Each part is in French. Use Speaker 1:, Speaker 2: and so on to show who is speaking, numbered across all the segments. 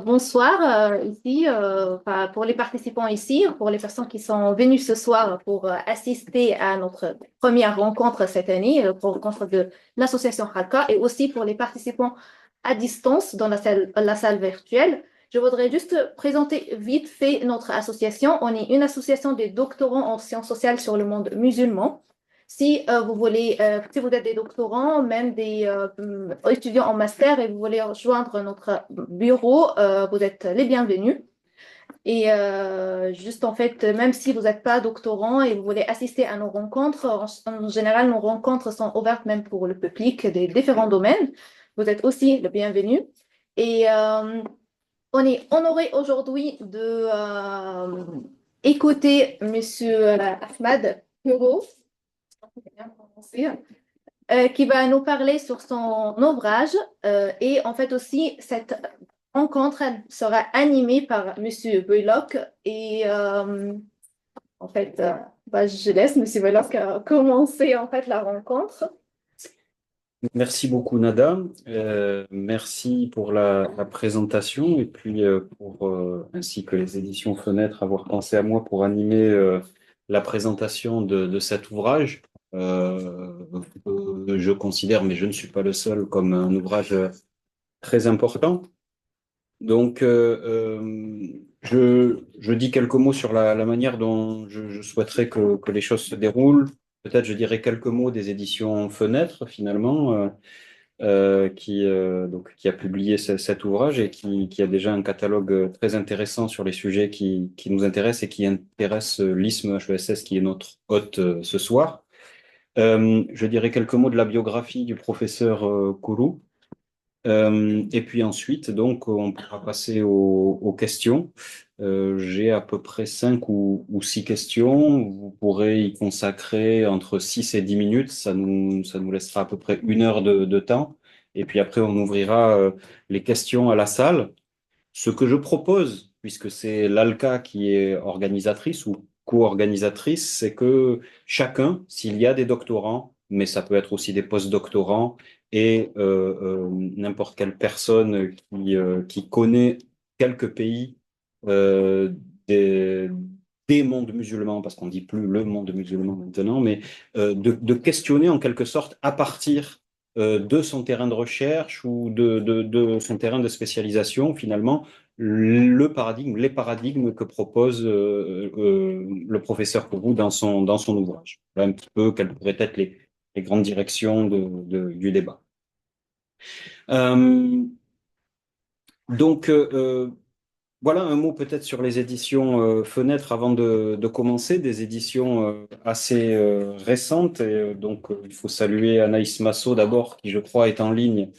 Speaker 1: Bonsoir ici, enfin, pour les participants ici, pour les personnes qui sont venues ce soir pour assister à notre première rencontre cette année, rencontre de l'association Haka, et aussi pour les participants à distance dans la salle virtuelle. Je voudrais juste présenter vite fait notre association. On est une association des doctorants en sciences sociales sur le monde musulman. Si vous êtes des doctorants, même des étudiants en master et vous voulez rejoindre notre bureau, vous êtes les bienvenus. Et juste en fait, même si vous n'êtes pas doctorant et vous voulez assister à nos rencontres, en général, nos rencontres sont ouvertes même pour le public des différents domaines. Vous êtes aussi le bienvenu. Et on est honoré aujourd'hui de écouter Monsieur Ahmad Huro, qui va nous parler sur son ouvrage. Et en fait aussi, cette rencontre elle sera animée par Monsieur Bullock. Et en fait, je laisse Monsieur Bullock commencer en fait la rencontre.
Speaker 2: Merci beaucoup, Nada. Merci pour la présentation et puis ainsi que les éditions Fenêtre, avoir pensé à moi pour animer la présentation de cet ouvrage. Je considère, mais je ne suis pas le seul, comme un ouvrage très important. Donc, je dis quelques mots sur la manière dont je souhaiterais que les choses se déroulent. Peut-être je dirais quelques mots des éditions Fenêtre, finalement. Qui a publié cet ouvrage et qui a déjà un catalogue très intéressant sur les sujets qui nous intéressent et qui intéressent l'ISM HESS, qui est notre hôte ce soir. Je dirais quelques mots de la biographie du professeur Kourou. Et puis ensuite, donc, on pourra passer aux questions. J'ai à peu près 5 ou 6 questions. Vous pourrez y consacrer entre 6 et 10 minutes. Ça nous laissera à peu près 1 heure de temps. Et puis après, on ouvrira les questions à la salle. Ce que je propose, puisque c'est l'ALCA qui est organisatrice ou co-organisatrice, c'est que chacun, s'il y a des doctorants, mais ça peut être aussi des post-doctorants et n'importe quelle personne qui connaît quelques pays euh, des, des mondes musulmans, parce qu'on dit plus le monde musulman maintenant, mais de questionner en quelque sorte à partir de son terrain de recherche ou de son terrain de spécialisation, finalement, les paradigmes que propose le professeur Kourou dans son ouvrage. Voilà un petit peu quelles pourraient être les grandes directions du débat. Euh, donc, voilà un mot peut-être sur les éditions Fenêtre avant de commencer, des éditions assez récentes. Il faut saluer Anaïs Massot d'abord, qui je crois est en ligne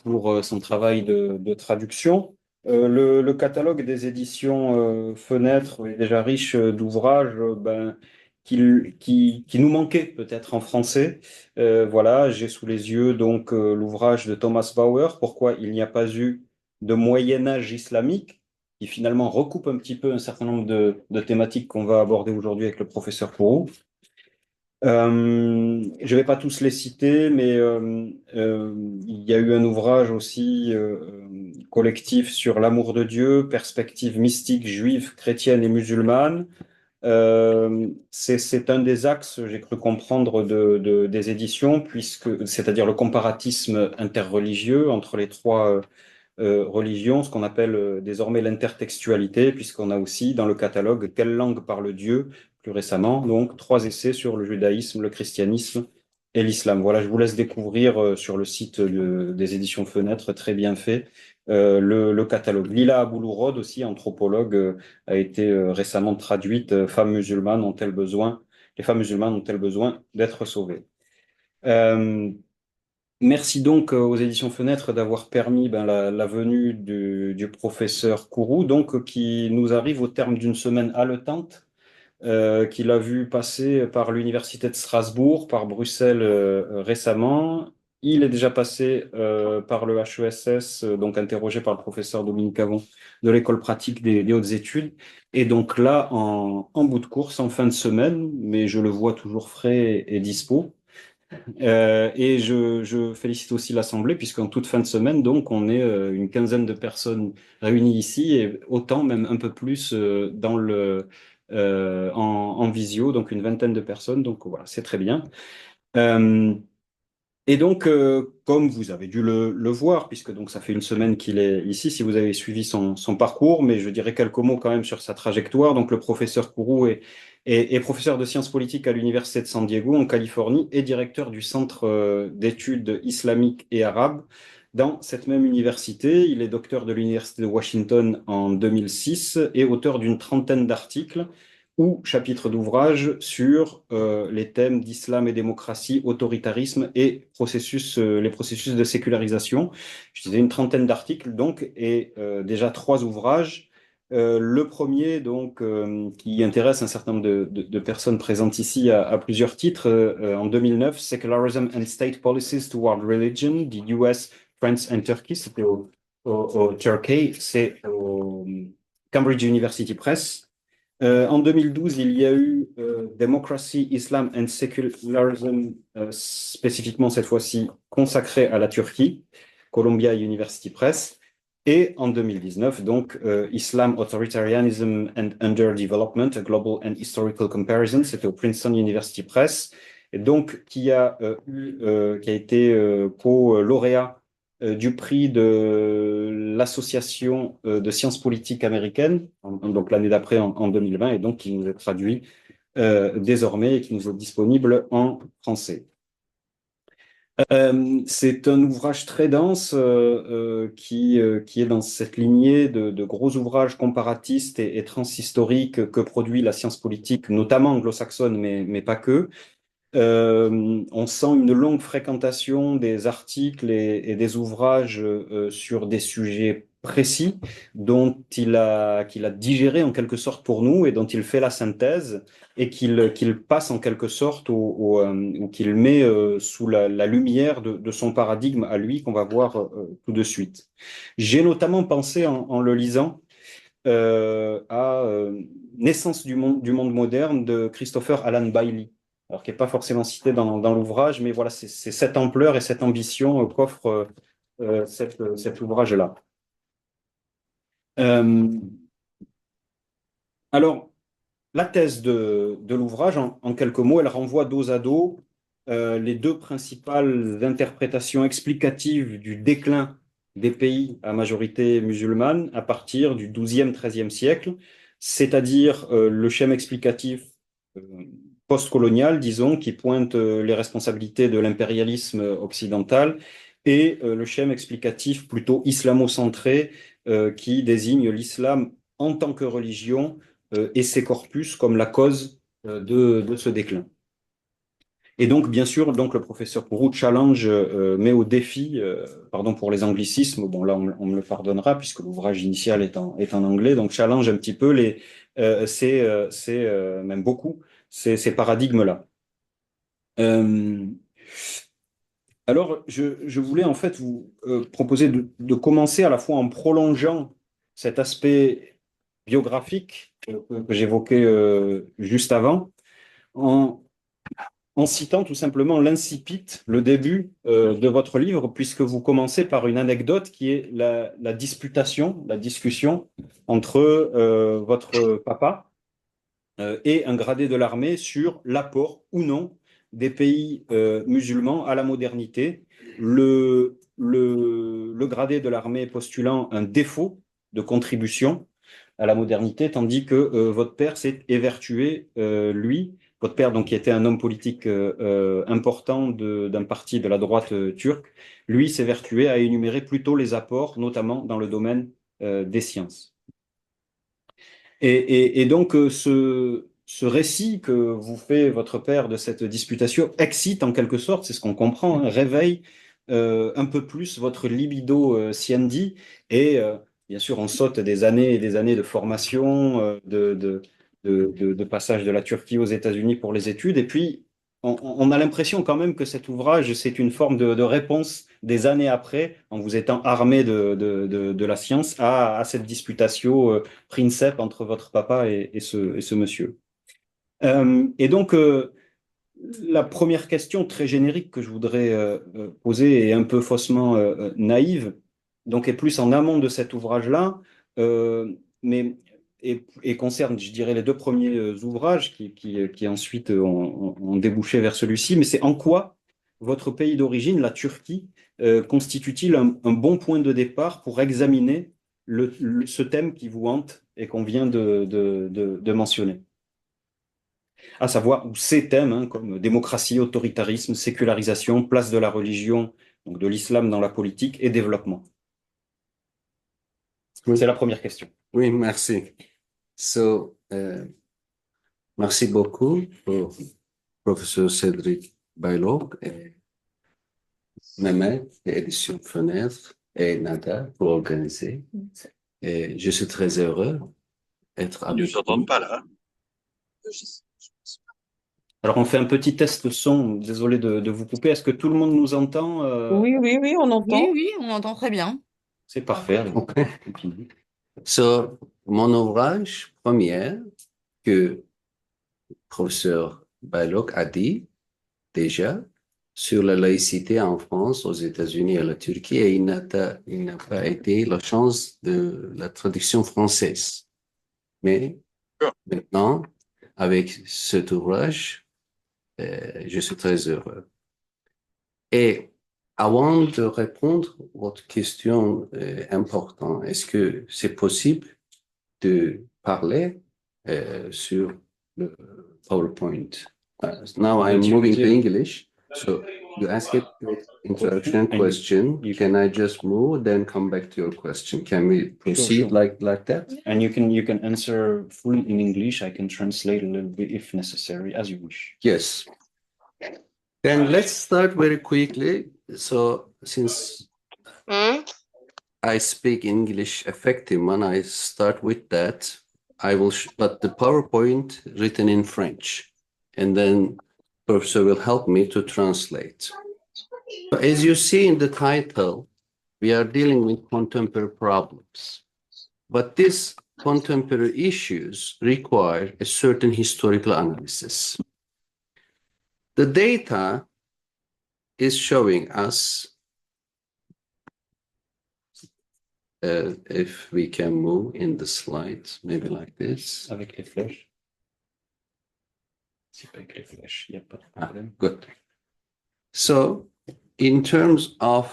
Speaker 2: pour son travail de traduction. Le catalogue des éditions Fenêtre est déjà riche d'ouvrages qui nous manquaient peut-être en français. Voilà, j'ai sous les yeux donc l'ouvrage de Thomas Bauer, Pourquoi il n'y a pas eu de Moyen Âge islamique, qui finalement recoupe un petit peu un certain nombre de thématiques qu'on va aborder aujourd'hui avec le professeur Kourou. Je ne vais pas tous les citer, mais il y a eu un ouvrage aussi collectif sur l'amour de Dieu, perspective mystique juive, chrétienne et musulmane. C'est un des axes, j'ai cru comprendre, des éditions, c'est-à-dire le comparatisme interreligieux entre les trois religions, ce qu'on appelle désormais l'intertextualité, puisqu'on a aussi dans le catalogue Quelle langue parle Dieu, plus récemment, donc 3 essais sur le judaïsme, le christianisme et l'islam. Voilà, je vous laisse découvrir sur le site des éditions Fenêtre, très bien fait, le catalogue. Lila Aboulourod, aussi anthropologue, a été récemment traduite. Les femmes musulmanes ont-elles besoin d'être sauvées? Euh, Merci donc aux éditions Fenêtre d'avoir permis la venue du professeur Kourou, donc qui nous arrive au terme d'une semaine haletante, qu'il a vu passer par l'Université de Strasbourg, par Bruxelles récemment. Il est déjà passé par le HESS, donc interrogé par le professeur Dominique Avon de l'École pratique des hautes études. Et donc là, en bout de course, en fin de semaine, mais je le vois toujours frais et dispo. Et je félicite aussi l'Assemblée, puisqu'en toute fin de semaine, donc, on est une quinzaine de personnes réunies ici, et autant, même un peu plus, en visio, donc une vingtaine de personnes. Donc voilà, c'est très bien. Euh, et donc, comme vous avez dû le voir, puisque donc ça fait une semaine qu'il est ici, si vous avez suivi son parcours, mais je dirais quelques mots quand même sur sa trajectoire. Donc, le professeur Kourou est professeur de sciences politiques à l'Université de San Diego, en Californie, et directeur du Centre d'études islamiques et arabes dans cette même université. Il est docteur de l'Université de Washington en 2006 et auteur d'une trentaine d'articles ou chapitres d'ouvrages sur les thèmes d'islam et démocratie, autoritarisme et les processus de sécularisation. Je disais une trentaine d'articles donc et déjà trois ouvrages. Le premier donc qui intéresse un certain nombre de personnes présentes ici à plusieurs titres en 2009, Secularism and State Policies Toward Religion, the US, France and Turkey, c'était au Turkey, c'est au Cambridge University Press. En 2012, il y a eu Democracy, Islam and Secularism, spécifiquement cette fois-ci consacré à la Turquie, Columbia University Press. Et en 2019, donc, Islam, Authoritarianism and Underdevelopment, a Global and Historical Comparison, c'était au Princeton University Press, et donc qui a été co-lauréat du prix de l'Association de sciences politiques américaines, donc l'année d'après en 2020, et donc qui nous est traduit désormais et qui nous est disponible en français. C'est un ouvrage très dense qui est dans cette lignée de gros ouvrages comparatistes et transhistoriques que produit la science politique, notamment anglo-saxonne, mais pas que. On sent une longue fréquentation des articles et des ouvrages sur des sujets précis qu'il a digéré en quelque sorte pour nous et dont il fait la synthèse et qu'il passe en quelque sorte ou qu'il met sous la lumière de son paradigme à lui qu'on va voir tout de suite. J'ai notamment pensé en le lisant à Naissance du monde moderne de Christopher Alan Bailey, alors qui n'est pas forcément cité dans l'ouvrage, mais voilà, c'est cette ampleur et cette ambition qu'offre cet ouvrage-là. Euh, alors, la thèse de l'ouvrage, en quelques mots, elle renvoie dos à dos les deux principales interprétations explicatives du déclin des pays à majorité musulmane à partir du XIIe-XIIIe siècle, c'est-à-dire le schéma explicatif euh, postcolonial, disons, qui pointe les responsabilités de l'impérialisme occidental, et le schéma explicatif plutôt islamo-centré qui désigne l'islam en tant que religion et ses corpus comme la cause de ce déclin. Et donc, bien sûr, donc, le professeur Kourou challenge, met au défi, pardon pour les anglicismes, bon là on me le pardonnera puisque l'ouvrage initial est en anglais, donc challenge un petit peu même beaucoup, ces paradigmes-là. Euh, alors, je voulais en fait vous proposer de commencer à la fois en prolongeant cet aspect biographique que j'évoquais juste avant, en, en citant tout simplement l'incipit, le début de votre livre, puisque vous commencez par une anecdote qui est la disputation, la discussion entre votre papa et un gradé de l'armée sur l'apport ou non des pays musulmans à la modernité. Le gradé de l'armée postulant un défaut de contribution à la modernité, tandis que votre père s'est évertué, lui, votre père, donc, qui était un homme politique important d'un parti de la droite turque, lui s'évertuait à énumérer plutôt les apports, notamment dans le domaine des sciences. Et donc, ce récit que vous fait votre père de cette disputation excite en quelque sorte, c'est ce qu'on comprend, hein, réveille un peu plus votre libido siendi. Et bien sûr, on saute des années et des années de formation, de passage de la Turquie aux États-Unis pour les études. Et puis, on a l'impression quand même que cet ouvrage, c'est une forme de réponse des années après, en vous étant armé de la science, à cette disputation princeps entre votre papa et ce monsieur. Et donc, La première question très générique que je voudrais poser est un peu faussement naïve, donc est plus en amont de cet ouvrage-là, mais et concerne, je dirais, les deux premiers ouvrages qui ensuite ont débouché vers celui-ci. Mais c'est en quoi votre pays d'origine, la Turquie, constitue-t-il un bon point de départ pour examiner ce thème qui vous hante et qu'on vient de mentionner? À savoir où ces thèmes, hein, comme démocratie, autoritarisme, sécularisation, place de la religion, donc de l'islam dans la politique et développement.
Speaker 3: Oui.
Speaker 2: C'est la première question.
Speaker 3: Oui, merci. Merci beaucoup pour professeur Cédric Baylock et Mehmet et Édition Fenêtre et Nada pour organiser. Et je suis très heureux d'être
Speaker 4: Ils ne nous entendent pas là.
Speaker 2: Alors, on fait un petit test son. Désolé de vous couper. Est-ce que tout le monde nous entend?
Speaker 5: Oui, on entend.
Speaker 6: Oui, on entend très bien.
Speaker 2: C'est parfait. Allez,
Speaker 3: Ok.
Speaker 2: on continue.
Speaker 3: Mon ouvrage premier que professeur Baylock a dit déjà sur la laïcité en France, aux États-Unis et à la Turquie, et il n'a pas été la chance de la traduction française. Mais maintenant, avec cet ouvrage, je suis très heureux. Et avant de répondre à votre question importante, est-ce que c'est possible de parler sur le PowerPoint? Now I'm moving to English. So you asked your introduction question. Can I just move, then come back to your question? Can we proceed
Speaker 2: Sure.
Speaker 3: like that?
Speaker 2: And you can answer fully in English. I can translate a little bit if necessary, as you wish.
Speaker 3: Yes. Then let's start very quickly. So since I speak English effective when I start with that, I will, but the PowerPoint written in French, and then professor will help me to translate. So as you see in the title, we are dealing with contemporary problems, but these contemporary issues require a certain historical analysis. The data is showing us, if we can move in the slides, maybe like this.
Speaker 2: Avec les flèches. C'est pas avec les flèches, il n'y a pas de problème.
Speaker 3: Good. So, in terms of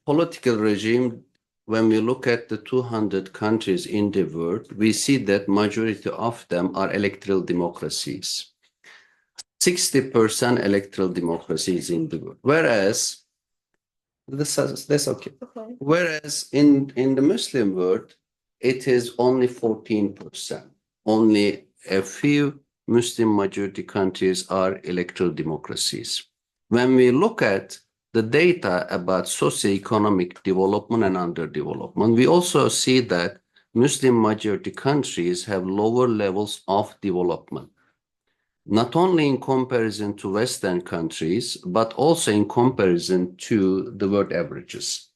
Speaker 3: political regime, when we look at the 200 countries in the world, we see that majority of them are electoral democracies. 60% electoral democracies in the world. Whereas, that's okay. Whereas in the Muslim world, it is only 14%. Only a few Muslim majority countries are electoral democracies. When we look at the data about socioeconomic development and underdevelopment, we also see that Muslim majority countries have lower levels of development, not only in comparison to Western countries, but also in comparison to the world averages.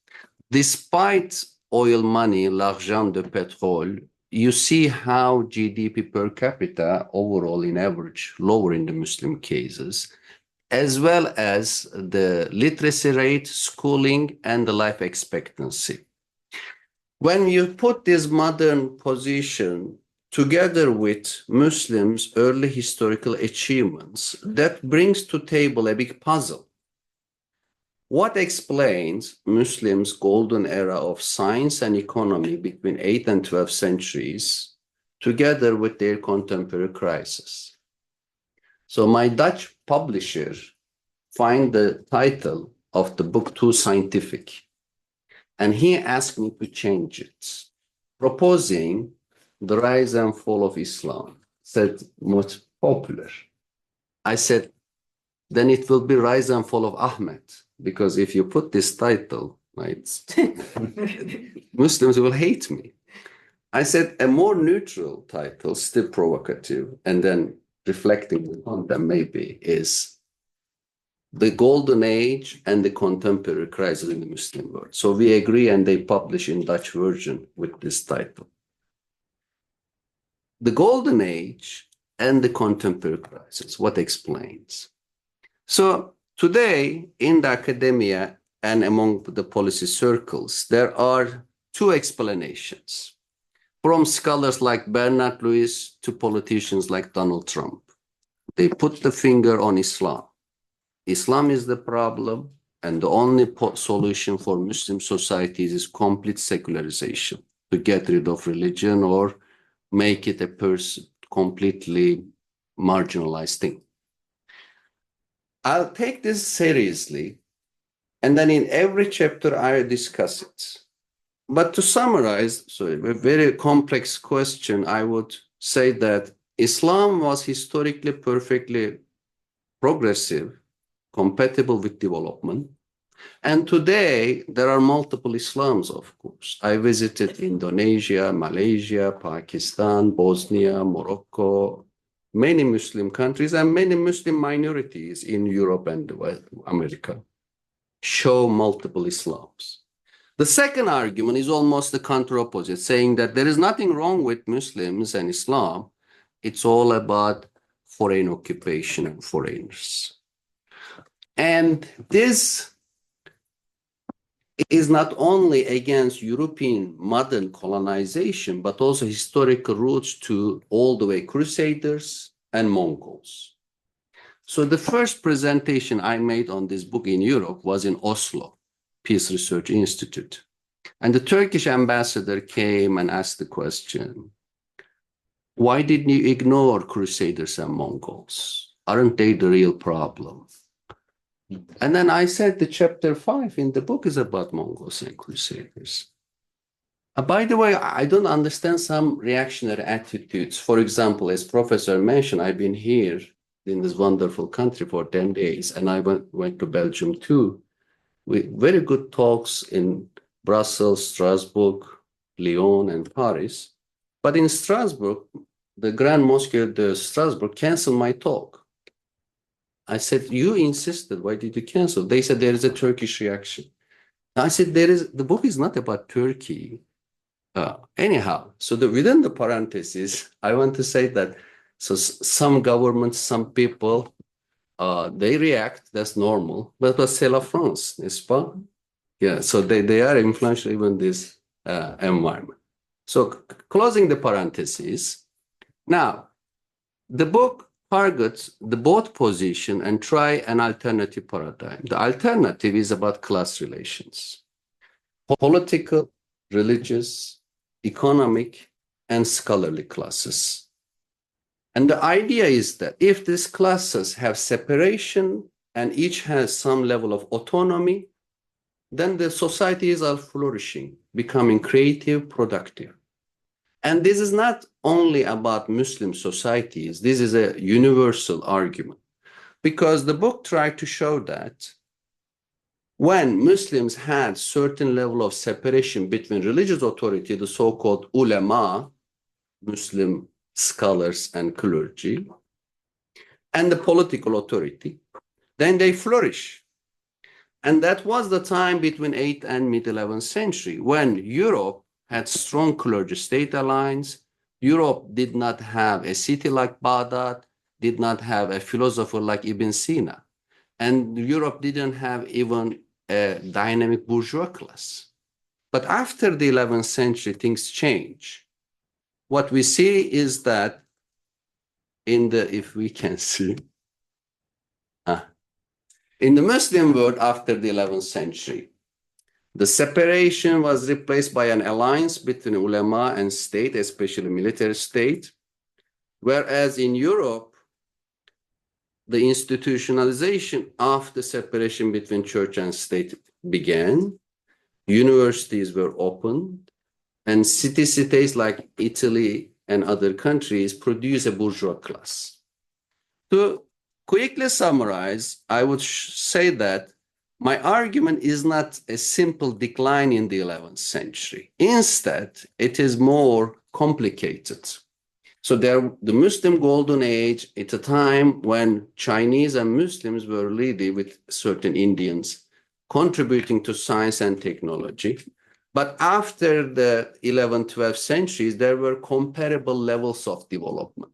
Speaker 3: Despite oil money, l'argent de pétrole, you see how GDP per capita overall in average lower in the Muslim cases, as well as the literacy rate, schooling, and the life expectancy. When you put this modern position together with Muslims' early historical achievements, that brings to table a big puzzle. What explains Muslims' golden era of science and economy between 8th and 12th centuries, together with their contemporary crisis? So my Dutch publisher find the title of the book too scientific, and he asked me to change it, proposing The Rise and Fall of Islam, said most popular. I said, then it will be Rise and Fall of Ahmed, because if you put this title, right, Muslims will hate me. I said a more neutral title, still provocative, and then reflecting on them maybe, is The Golden Age and the Contemporary Crisis in the Muslim World. So we agree, and they publish in Dutch version with this title. the golden age and the contemporary crisis. What explains? So today in the academia and among the policy circles, there are two explanations, from scholars like Bernard Lewis to politicians like Donald Trump. They put the finger on Islam. Islam is the problem, and the only solution for Muslim societies is complete secularization, to get rid of religion or make it a completely marginalized thing. I'll take this seriously, and then in every chapter I discuss it. But to summarize, so a very complex question, I would say that Islam was historically perfectly progressive, compatible with development. And today, there are multiple Islams, of course. I visited Indonesia, Malaysia, Pakistan, Bosnia, Morocco, many Muslim countries, and many Muslim minorities in Europe and America show multiple Islams. The second argument is almost the counter opposite, saying that there is nothing wrong with Muslims and Islam. It's all about foreign occupation and foreigners. And this is not only against European modern colonization, but also historical roots to all the way Crusaders and Mongols. So the first presentation I made on this book in Europe was in Oslo Peace Research Institute. And the Turkish ambassador came and asked the question, why didn't you ignore Crusaders and Mongols? Aren't they the real problem? And then I said the chapter 5 in the book is about Mongols and Crusaders. By the way, I don't understand some reactionary attitudes. For example, as Professor mentioned, I've been here in this wonderful country for 10 days, and I went to Belgium too, with very good talks in Brussels, Strasbourg, Lyon, and Paris. But in Strasbourg, the Grand Mosque de Strasbourg canceled my talk. I said, you insisted, why did you cancel? They said, there is a Turkish reaction. I said, the book is not about Turkey. Anyhow, so within the parentheses, I want to say that so some governments, some people, they react, that's normal, but c'est la France, n'est-ce pas? Yeah, so they are influential even this environment. So closing the parentheses, now, the book targets the both position and try an alternative paradigm. The alternative is about class relations, political, religious, economic, and scholarly classes. And the idea is that if these classes have separation and each has some level of autonomy, then the societies are flourishing, becoming creative, productive. And this is not only about Muslim societies, this is a universal argument, because the book tried to show that when Muslims had certain level of separation between religious authority, the so-called ulema, Muslim scholars and clergy, and the political authority, then they flourish. And that was the time between 8th and mid-11th century when Europe had strong clergy-state alliance. Europe did not have a city like Baghdad, did not have a philosopher like Ibn Sina, and Europe didn't have even a dynamic bourgeois class. But after the 11th century, things change. What we see is that if we can see, in the Muslim world after the 11th century, the separation was replaced by an alliance between ulema and state, especially military state, whereas in Europe, the institutionalization of the separation between church and state began, universities were opened, and city-states like Italy and other countries produced a bourgeois class. To quickly summarize, I would say that my argument is not a simple decline in the 11th century. Instead, it is more complicated. So the Muslim Golden Age, at a time when Chinese and Muslims were leading with certain Indians contributing to science and technology. But after the 11th, 12th centuries, there were comparable levels of development.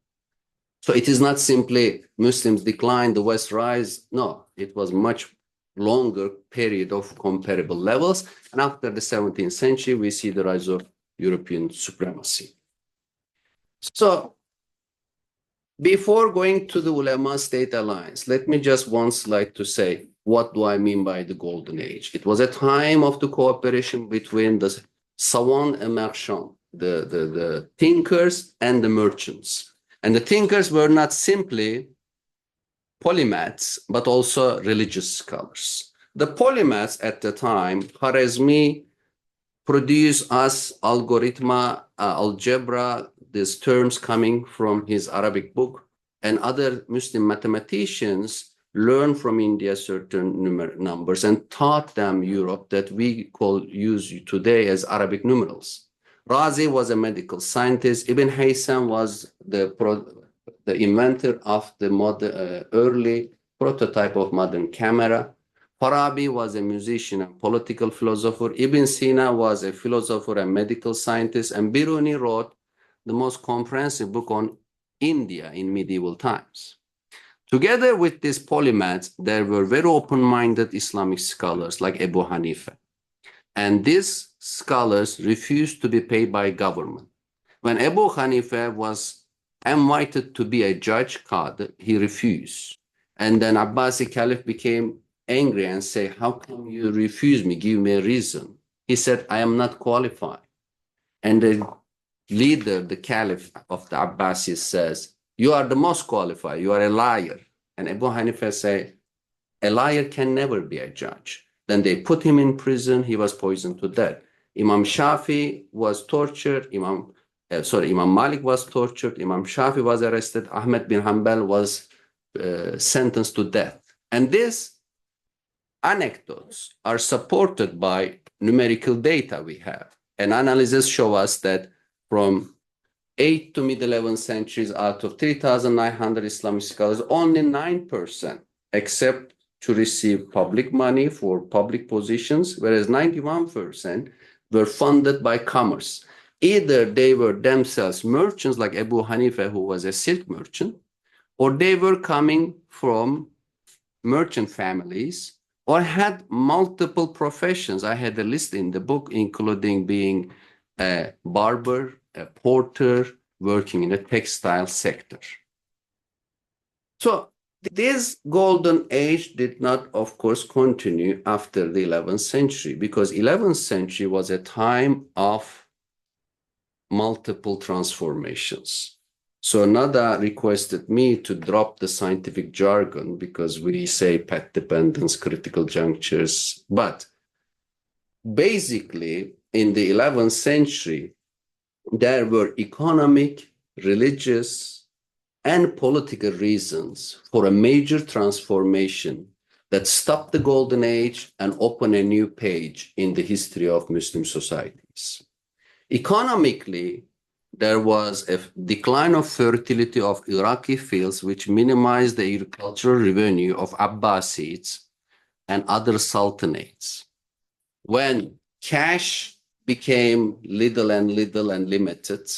Speaker 3: So it is not simply Muslims decline, the West rise. No, it was much longer period of comparable levels. And after the 17th century, we see the rise of European supremacy. So before going to the Ulema State Alliance, let me just once like to say, what do I mean by the Golden Age? It was a time of the cooperation between the savants and marchands, the thinkers and the merchants. And the thinkers were not simply polymaths, but also religious scholars. The polymaths at the time, Khwarizmi produced us algebra, these terms coming from his Arabic book, and other Muslim mathematicians learned from India certain numbers and taught them Europe that we use today as Arabic numerals. Razi was a medical scientist. Ibn Haytham was the inventor of the early prototype of modern camera. Farabi was a musician and political philosopher. Ibn Sina was a philosopher and medical scientist. And Biruni wrote the most comprehensive book on India in medieval times. Together with these polymaths, there were very open-minded Islamic scholars like Abu Hanifa. And these scholars refused to be paid by government. When Abu Hanifa was invited to be a judge, Qadi, he refused. And then Abbasi Caliph became angry and said, how come you refuse me? Give me a reason. He said, I am not qualified. And the leader, the Caliph of the Abbasis says, you are the most qualified. You are a liar. And Abu Hanifa said, a liar can never be a judge. Then they put him in prison. He was poisoned to death. Imam Shafi was tortured. Imam Malik was tortured. Imam Shafi was arrested. Ahmed bin Hanbal was sentenced to death. And these anecdotes are supported by numerical data we have. And analysis show us that from 8th to mid-11th centuries, out of 3,900 Islamic scholars, only 9% accept to receive public money for public positions, whereas 91% were funded by commerce. Either they were themselves merchants like Abu Hanifa, who was a silk merchant, or they were coming from merchant families or had multiple professions. I had a list in the book, including being a barber, a porter, working in the textile sector. So this golden age did not, of course, continue after the 11th century, because 11th century was a time of multiple transformations. So Nada requested me to drop the scientific jargon because we say path dependence, critical junctures. But basically, in the 11th century, there were economic, religious, and political reasons for a major transformation that stopped the golden age and opened a new page in the history of Muslim societies. Economically, there was a decline of fertility of Iraqi fields, which minimized the agricultural revenue of Abbasids and other sultanates. When cash became little and limited,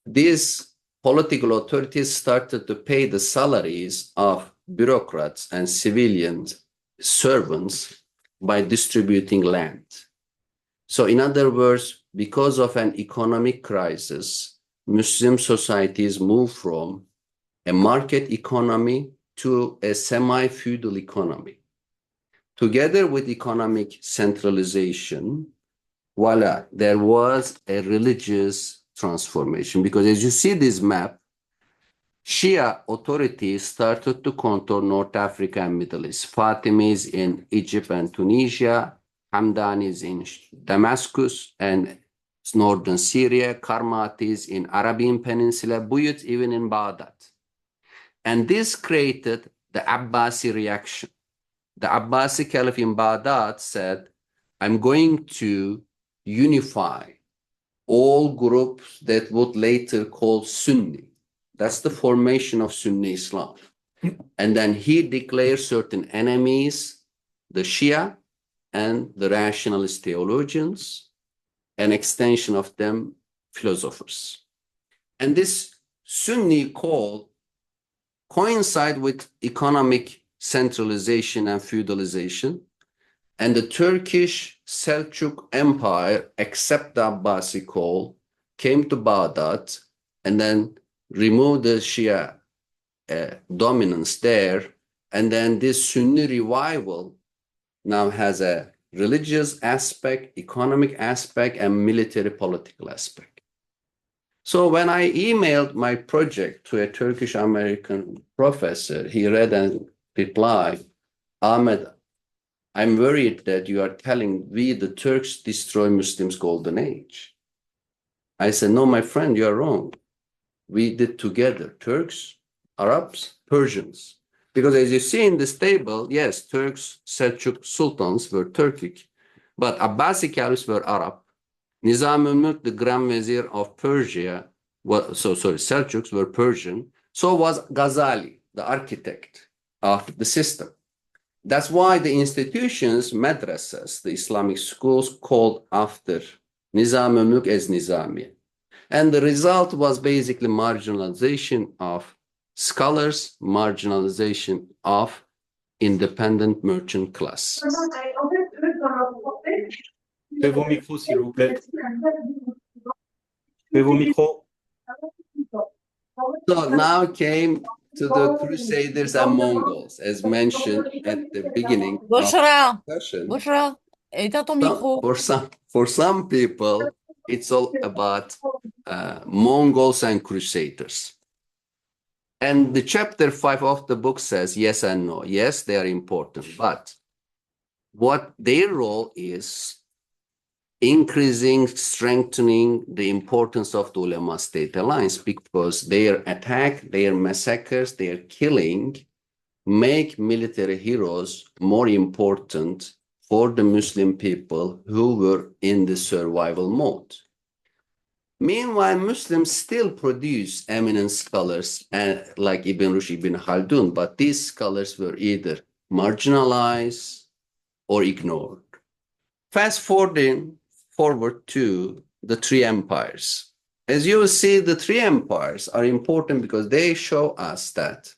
Speaker 3: these political authorities started to pay the salaries of bureaucrats and civilian servants by distributing land. So in other words, because of an economic crisis, Muslim societies moved from a market economy to a semi-feudal economy. Together with economic centralization, voila, there was a religious transformation. Because as you see this map, Shia authorities started to control North Africa and Middle East. Fatimids in Egypt and Tunisia, Hamdanis in Damascus and northern Syria, Karmatis in Arabian Peninsula, Buyuts even in Baghdad. And this created the Abbasi reaction. The Abbasi Caliph in Baghdad said, I'm going to unify all groups that would later call Sunni. That's the formation of Sunni Islam. And then he declared certain enemies, the Shia and the rationalist theologians, an extension of them, philosophers. And this Sunni call coincide with economic centralization and feudalization, and the Turkish Seljuk Empire, except the Abbasi call, came to Baghdad and then removed the Shia dominance there, and then this Sunni revival now has a religious aspect, economic aspect, and military political aspect. So when I emailed my project to a Turkish American professor, he read and replied, Ahmed, I'm worried that you are telling we, the Turks, destroy Muslims' golden age. I said, no, my friend, you are wrong. We did together, Turks, Arabs, Persians. Because as you see in this table, yes, Turks, Seljuk sultans were Turkic, but Abbasi caliphs were Arab. Nizam-ul-Mulk, the Grand Vizier of Persia, Seljuks were Persian. So was Ghazali, the architect of the system. That's why the institutions, madrasas, the Islamic schools, called after Nizam-ul-Mulk as Nizami. And the result was basically marginalization of scholars, marginalization of independent merchant class.
Speaker 2: Faites vos micros, s'il vous plaît. Faites vos micros.
Speaker 3: So now came to the Crusaders and Mongols, as mentioned at the beginning of
Speaker 4: Bushra,
Speaker 3: the session.
Speaker 4: Bushra, éteins ton micro.
Speaker 3: For some people, it's all about Mongols and Crusaders. And the chapter 5 of the book says yes and no. Yes, they are important, but what their role is increasing, strengthening the importance of the ulema state alliance, because their attack, their massacres, their killing make military heroes more important for the Muslim people who were in the survival mode. Meanwhile, Muslims still produce eminent scholars like Ibn Rushd, Ibn Khaldun, but these scholars were either marginalized or ignored. Fast forward to the three empires. As you will see, the three empires are important because they show us that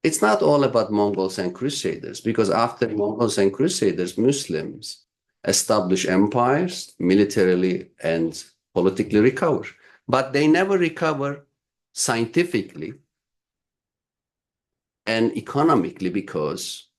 Speaker 3: it's not all about Mongols and Crusaders, because after Mongols and Crusaders, Muslims establish empires militarily and politically recover, but they never recover scientifically and economically, because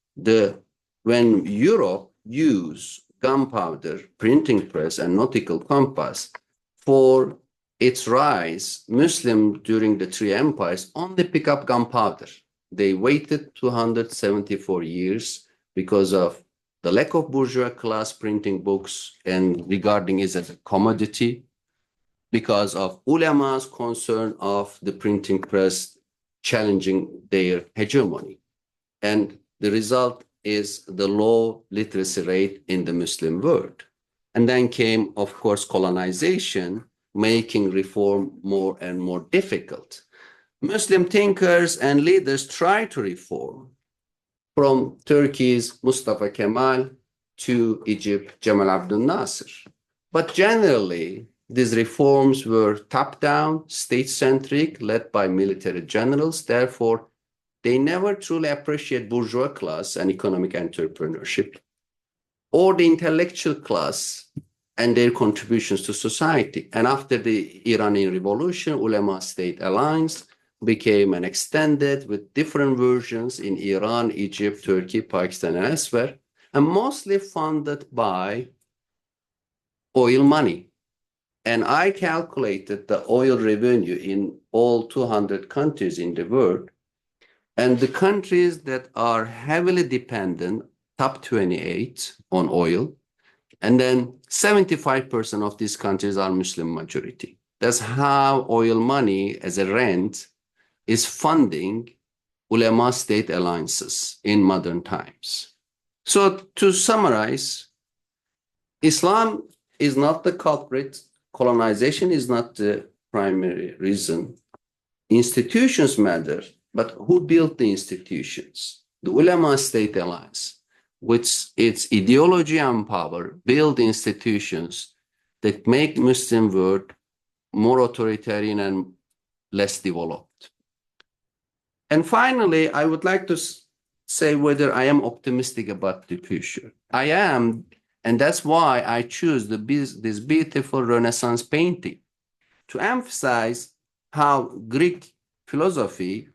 Speaker 3: when Europe used gunpowder, printing press, and nautical compass for its rise, Muslims during the three empires only pick up gunpowder. They waited 274 years because of the lack of bourgeois class printing books and regarding it as a commodity, because of ulama's concern of the printing press challenging their hegemony. And the result is the low literacy rate in the Muslim world. And then came, of course, colonization, making reform more and more difficult. Muslim thinkers and leaders try to reform, from Turkey's Mustafa Kemal to Egypt, Jamal Abdel Nasser. But generally, these reforms were top-down, state-centric, led by military generals. Therefore, they never truly appreciate bourgeois class and economic entrepreneurship, or the intellectual class and their contributions to society. And after the Iranian Revolution, Ulema State Alliance became an extended with different versions in Iran, Egypt, Turkey, Pakistan, and elsewhere, and mostly funded by oil money. And I calculated the oil revenue in all 200 countries in the world. And the countries that are heavily dependent, top 28 on oil, and then 75% of these countries are Muslim majority. That's how oil money as a rent is funding ulema state alliances in modern times. So to summarize, Islam is not the culprit. Colonization is not the primary reason. Institutions matter, but who built the institutions? The Ulema State Alliance, with its ideology and power, built institutions that make Muslim world more authoritarian and less developed. And finally, I would like to say whether I am optimistic about the future. I am, and that's why I choose this beautiful Renaissance painting to emphasize how Greek philosophy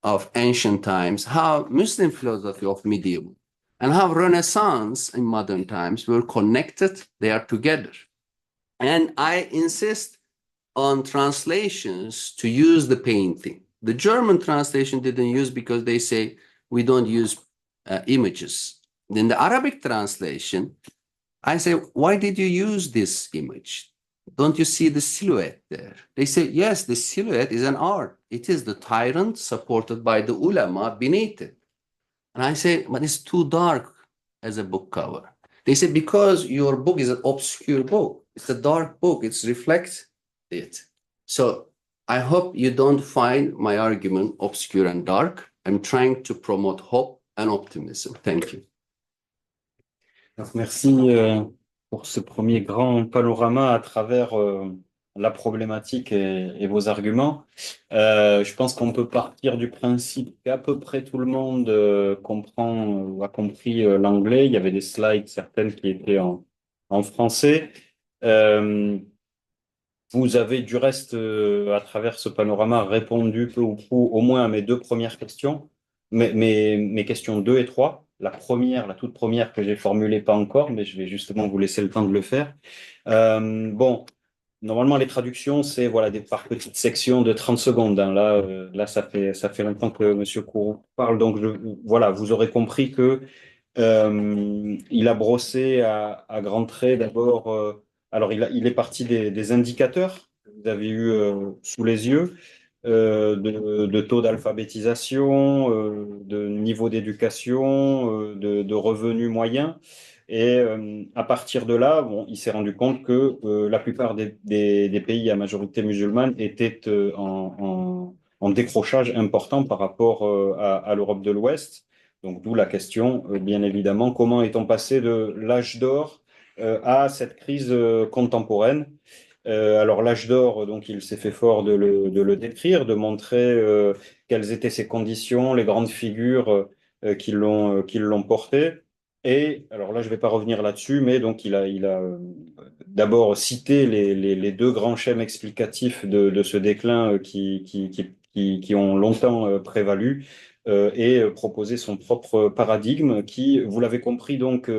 Speaker 3: of ancient times, how Muslim philosophy of medieval, and how Renaissance in modern times were connected, they are together. And I insist on translations to use the painting. The German translation didn't use because they say we don't use images. In the Arabic translation, I say, why did you use this image? Don't you see the silhouette there? They say, yes, the silhouette is an art. It is the tyrant supported by the ulama beneath it. And I say, but it's too dark as a book cover. They say, because your book is an obscure book. It's a dark book. It reflects it. So I hope you don't find my argument obscure and dark. I'm trying to promote hope and optimism. Thank you.
Speaker 2: Donc, merci pour ce premier grand panorama à travers la problématique et vos arguments. Je pense qu'on peut partir du principe qu'à peu près tout le monde comprend ou a compris l'anglais. Il y avait des slides certaines qui étaient en français. Vous avez du reste, à travers ce panorama, répondu peu ou prou au moins à mes deux premières questions, mes questions 2 et 3. La première, la toute première que j'ai formulée, pas encore, mais je vais justement vous laisser le temps de le faire. Bon, normalement, les traductions, c'est voilà, par petites sections de 30 secondes. Hein. Là, ça fait longtemps que M. Kourou parle, donc voilà, vous aurez compris que il a brossé à grands traits d'abord. Alors, il est parti des indicateurs que vous avez eu sous les yeux, de taux d'alphabétisation, de niveau d'éducation, de revenus moyens. Et à partir de là, bon, il s'est rendu compte que la plupart des pays à majorité musulmane étaient en décrochage important par rapport à l'Europe de l'Ouest. Donc, d'où la question, bien évidemment, comment est-on passé de l'âge d'or à cette crise contemporaine? Alors, l'âge d'or, donc, il s'est fait fort de le décrire, de montrer quelles étaient ses conditions, les grandes figures qui l'ont porté. Et alors là, je ne vais pas revenir là-dessus, mais donc il a d'abord cité les deux grands schèmes explicatifs de ce déclin qui ont longtemps prévalu et proposé son propre paradigme qui, vous l'avez compris, donc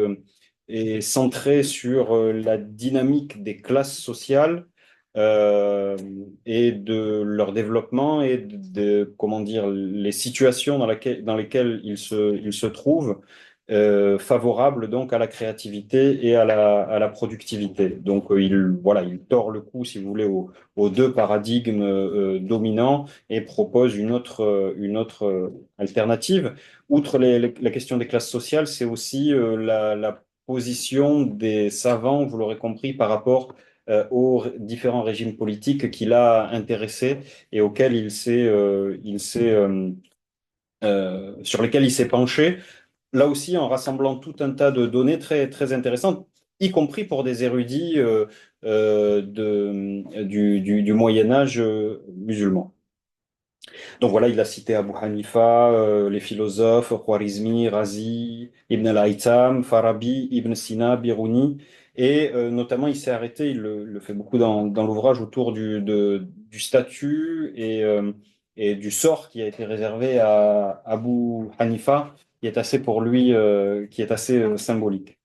Speaker 2: est centré sur la dynamique des classes sociales et de leur développement et comment dire, les situations dans lesquelles ils se trouvent. Favorable donc à la créativité et à la productivité. Donc il tord le cou, si vous voulez, aux deux paradigmes dominants et propose une autre alternative. Outre la question des classes sociales, c'est aussi la position des savants, vous l'aurez compris, par rapport aux différents régimes politiques qu'il a intéressés et auxquels sur lesquels il s'est penché. Là aussi, en rassemblant tout un tas de données très, très intéressantes, y compris pour des érudits du Moyen Âge musulman. Donc voilà, il a cité Abu Hanifa, les philosophes, Khwarizmi, Razi, Ibn al-Haytham, Farabi, Ibn Sina, Biruni, et notamment il s'est arrêté, il le fait beaucoup dans l'ouvrage, autour du statut et du sort qui a été réservé à Abu Hanifa, qui est assez pour lui, qui est assez symbolique.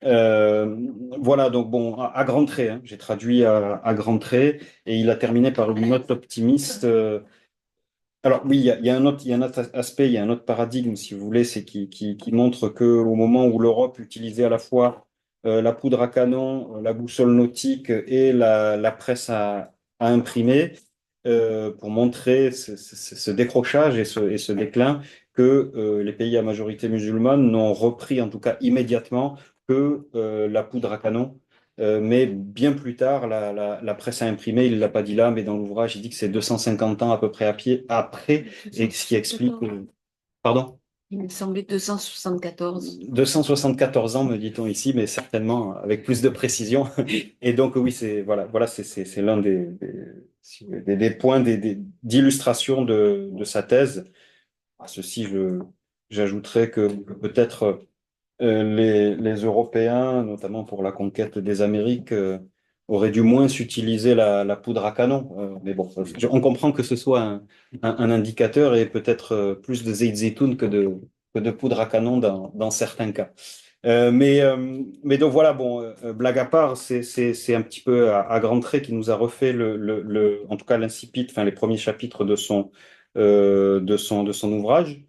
Speaker 2: Voilà, donc bon, à grands traits, hein, j'ai traduit à grands traits, et il a terminé par une note optimiste. Alors oui, il y a un autre aspect, il y a un autre paradigme, si vous voulez, c'est qui montre que au moment où l'Europe utilisait à la fois la poudre à canon, la boussole nautique et la presse à imprimer, pour montrer ce décrochage et ce déclin, que les pays à majorité musulmane n'ont repris, en tout cas immédiatement, que la poudre à canon. Mais bien plus tard, la presse a imprimé, il ne l'a pas dit là, mais dans l'ouvrage, il dit que c'est 250 ans à peu près après, et ce qui explique... Pardon?
Speaker 4: Il me semblait 274.
Speaker 2: 274 ans, me dit-on ici, mais certainement avec plus de précision. Et donc, oui, c'est l'un des points d'illustration de sa thèse. À ceci, j'ajouterais que peut-être les Européens, notamment pour la conquête des Amériques, auraient dû moins utiliser la poudre à canon. Mais bon, on comprend que ce soit un indicateur et peut-être plus de zeyt zeytoun que de poudre à canon dans certains cas. Mais donc voilà, bon, blague à part, c'est un petit peu à grands traits qui nous a refait en tout cas l'incipit, enfin les premiers chapitres de son ouvrage.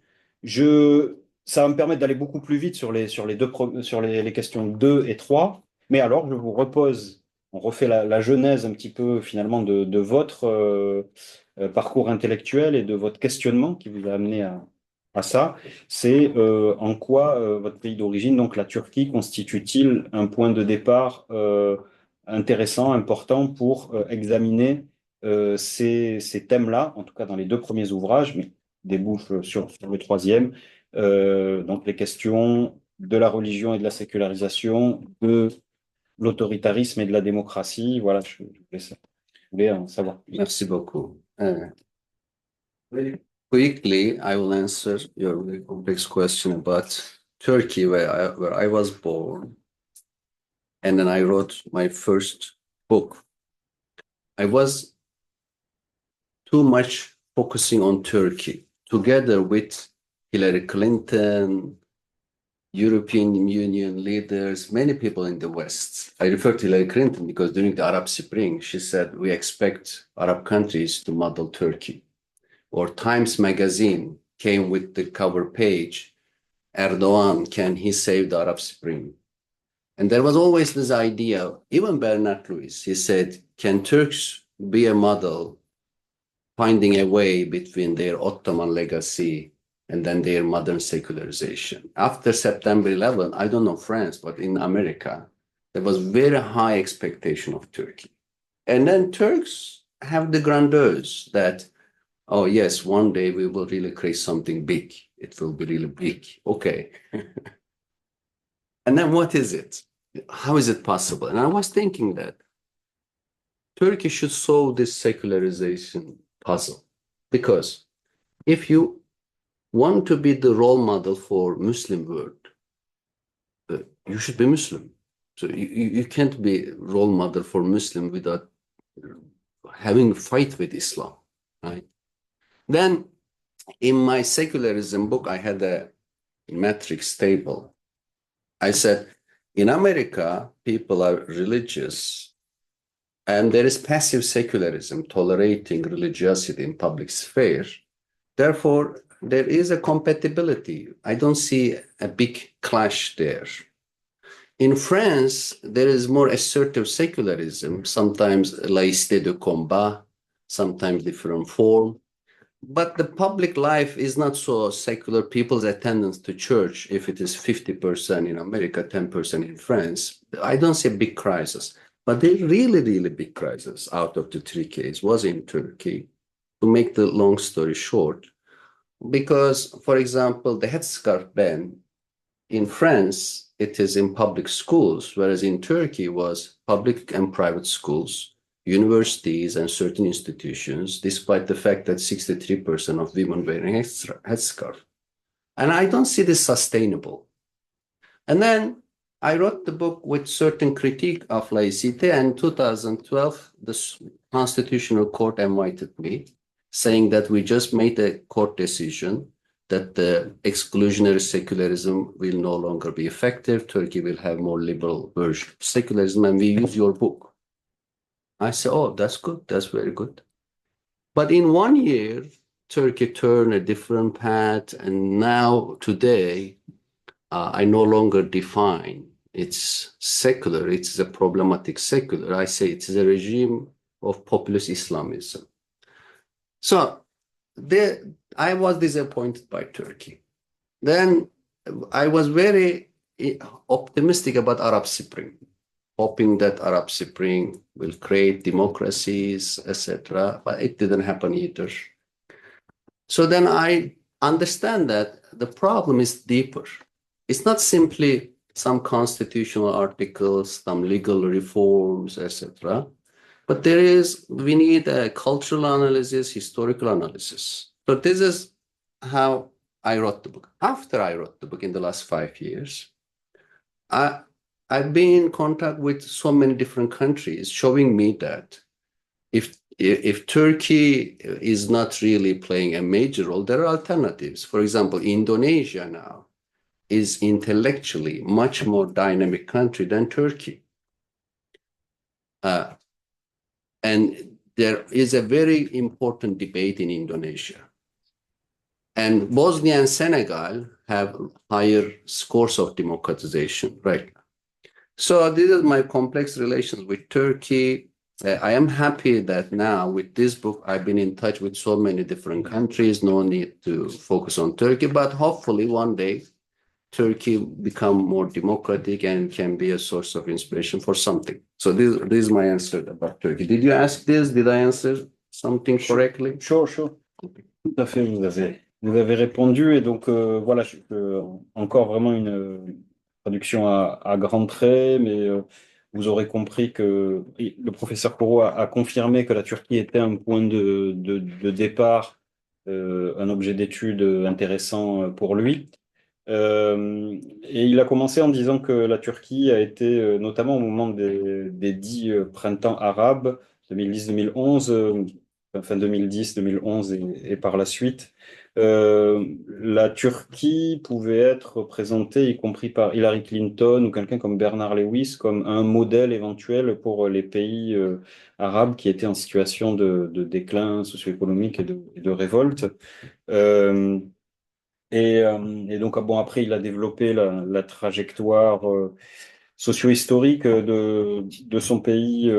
Speaker 2: Ça va me permettre d'aller beaucoup plus vite sur les questions 2 et 3. Mais alors, je vous repose, on refait la genèse un petit peu finalement de votre parcours intellectuel et de votre questionnement qui vous a amené à ça. C'est en quoi votre pays d'origine, donc la Turquie, constitue-t-il un point de départ intéressant, important pour examiner ces thèmes-là, en tout cas dans les deux premiers ouvrages, mais débouche sur le troisième. Donc les questions de la religion et de la sécularisation, de l'autoritarisme et de la démocratie. Voilà, je voulais en savoir plus.
Speaker 3: Merci beaucoup. Very quickly, I will answer your very complex question about Turkey, where I was born, and then I wrote my first book. I was too much focusing on Turkey, together with Hillary Clinton, European Union leaders, many people in the West. I refer to Hillary Clinton because during the Arab Spring, she said, we expect Arab countries to model Turkey. Or Times Magazine came with the cover page, Erdogan, can he save the Arab Spring? And there was always this idea, even Bernard Lewis, he said, can Turks be a model, finding a way between their Ottoman legacy and then their modern secularization? After September 11, I don't know France, but in America, there was very high expectation of Turkey. And then Turks have the grandeurs that, oh yes, one day we will really create something big. It will be really big. Okay. And then what is it? How is it possible? And I was thinking that Turkey should solve this secularization puzzle, because if you want to be the role model for Muslim world, you should be Muslim. So you can't be role model for Muslim without having a fight with Islam, right? Then in my secularism book, I had a matrix table. I said, in America, people are religious, and there is passive secularism, tolerating religiosity in public sphere. Therefore, there is a compatibility. I don't see a big clash there. In France, there is more assertive secularism, sometimes laïcité de combat, sometimes different form. But the public life is not so secular. People's attendance to church, if it is 50% in America, 10% in France, I don't see a big crisis. But the really, really big crisis out of the three cases was in Turkey, to make the long story short, because, for example, the headscarf ban in France, it is in public schools, whereas in Turkey was public and private schools, universities and certain institutions, despite the fact that 63% of women wearing headscarf. And I don't see this sustainable. And then I wrote the book with certain critique of laicite, and in 2012, the Constitutional Court invited me, saying that we just made a court decision that the exclusionary secularism will no longer be effective. Turkey will have more liberal version of secularism, and we use your book. I said, oh, that's good. That's very good. But in 1 year, Turkey turned a different path. And now, today, I no longer define it's secular. It's a problematic secular. I say it is a regime of populist Islamism. So I was disappointed by Turkey. Then I was very optimistic about Arab Spring, hoping that Arab Spring will create democracies, etc. But it didn't happen either. So then I understand that the problem is deeper. It's not simply some constitutional articles, some legal reforms, etc. But we need a cultural analysis, historical analysis. So this is how I wrote the book. After I wrote the book in the last 5 years, I've been in contact with so many different countries, showing me that if Turkey is not really playing a major role, there are alternatives. For example, Indonesia now is intellectually much more dynamic country than Turkey. And there is a very important debate in Indonesia. And Bosnia and Senegal have higher scores of democratization right now. So this is my complex relations with Turkey. I am happy that now with this book, I've been in touch with so many different countries. No need to focus on Turkey, but hopefully one day Turkey become more democratic and can be a source of inspiration for something. So this is my answer about Turkey. Did you ask this? Did I answer something correctly?
Speaker 2: Sure. Tout à fait, vous avez répondu. Et donc, voilà, encore vraiment une traduction à grands traits, mais vous aurez compris que le professeur Koro a confirmé que la Turquie était un point de départ, un objet d'étude intéressant pour lui. Et il a commencé en disant que la Turquie a été, notamment au moment des 10 printemps arabes, 2010-2011, fin 2010-2011 et par la suite, la Turquie pouvait être présentée, y compris par Hillary Clinton ou quelqu'un comme Bernard Lewis, comme un modèle éventuel pour les pays arabes qui étaient en situation de déclin socio-économique et de révolte. Et donc, bon, après, il a développé la trajectoire socio-historique de son pays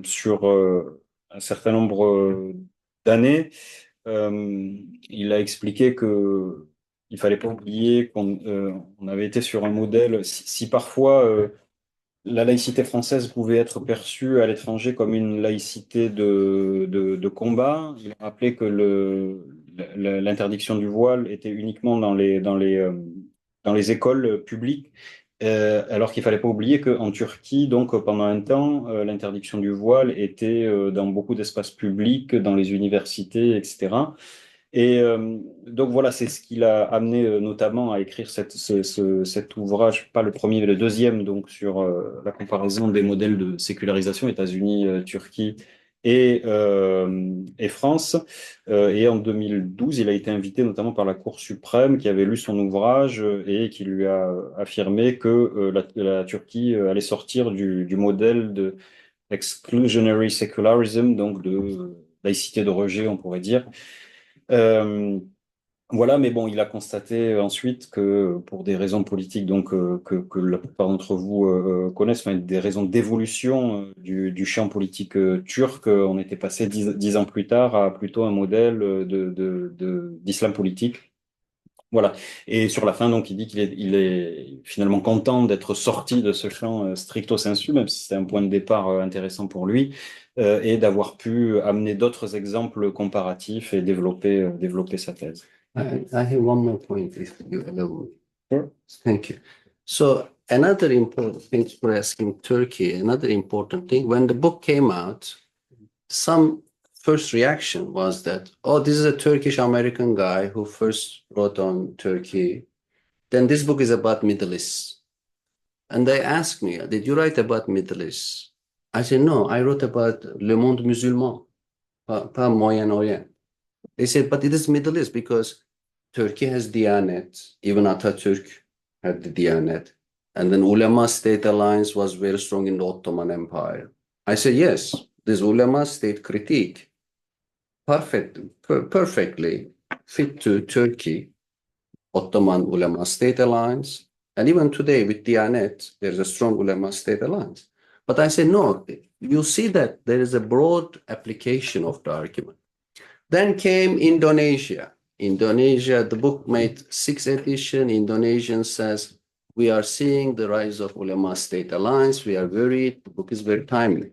Speaker 2: sur un certain nombre d'années. Il a expliqué que il fallait pas oublier on avait été sur un modèle, si parfois la laïcité française pouvait être perçue à l'étranger comme une laïcité de combat. Il a rappelé que l'interdiction du voile était uniquement dans les écoles publiques, alors qu'il fallait pas oublier qu'en Turquie, donc pendant un temps, l'interdiction du voile était dans beaucoup d'espaces publics, dans les universités, etc. Et donc voilà, c'est ce qui l'a amené notamment à écrire cet ouvrage, pas le premier, mais le deuxième, donc sur la comparaison des modèles de sécularisation États-Unis, Turquie et France. Et en 2012, il a été invité notamment par la Cour suprême qui avait lu son ouvrage et qui lui a affirmé que la Turquie allait sortir du modèle de exclusionary secularism, donc de laïcité de rejet, on pourrait dire. Voilà, mais bon, il a constaté ensuite que pour des raisons politiques, donc que la plupart d'entre vous connaissent, enfin, des raisons d'évolution du champ politique turc, on était passé 10 ans plus tard à plutôt un modèle d'islam politique. Voilà. Et sur la fin, donc, il dit qu'il est finalement content d'être sorti de ce champ stricto sensu, même si c'était un point de départ intéressant pour lui, et d'avoir pu amener d'autres exemples comparatifs et développer sa thèse.
Speaker 3: I have one more point, if you allow me.
Speaker 2: Sure.
Speaker 3: Thank you. So another important thing for asking Turkey, another important thing, when the book came out, some first reaction was that, oh, this is a Turkish-American guy who first wrote on Turkey. Then this book is about Middle East. And they asked me, did you write about Middle East? I said, no, I wrote about Le Monde Musulman, pas Moyen-Orient. They said, but it is Middle East because Turkey has Diyanet, even Atatürk had the Diyanet. And then Ulema State Alliance was very strong in the Ottoman Empire. I said, yes, this Ulema State critique perfectly fit to Turkey, Ottoman Ulema State Alliance. And even today with Diyanet, there's a strong Ulema State Alliance. But I said, no, you see that there is a broad application of the argument. Then came Indonesia. Indonesia, the book made 6th edition. Indonesian says, we are seeing the rise of Ulema State Alliance. We are worried. The book is very timely.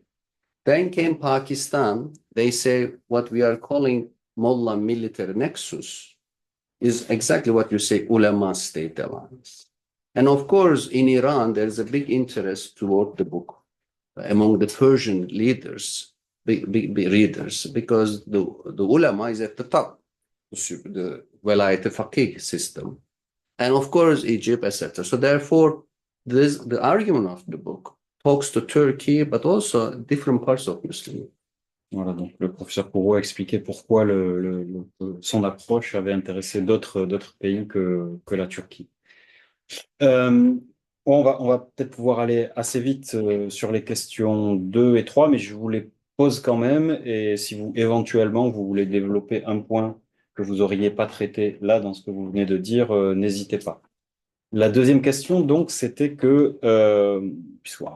Speaker 3: Then came Pakistan. They say what we are calling Mullah military nexus. is exactly what you say, ulama state alliance. And of course, in Iran, there is a big interest toward the book among the Persian leaders, big readers, because the ulama is at the top, the Velayat Faqih system. And of course, Egypt, etc. So therefore, the argument of the book talks to Turkey, but also different parts of Muslim.
Speaker 2: Voilà, donc le professeur Kourou a expliqué pourquoi son approche avait intéressé d'autres pays que la Turquie. On va peut-être pouvoir aller assez vite sur les questions 2 et 3, mais je vous les pose quand même. Et si vous, éventuellement, vous voulez développer un point que vous n'auriez pas traité là dans ce que vous venez de dire, n'hésitez pas. La deuxième question, donc, c'était que, puisque vous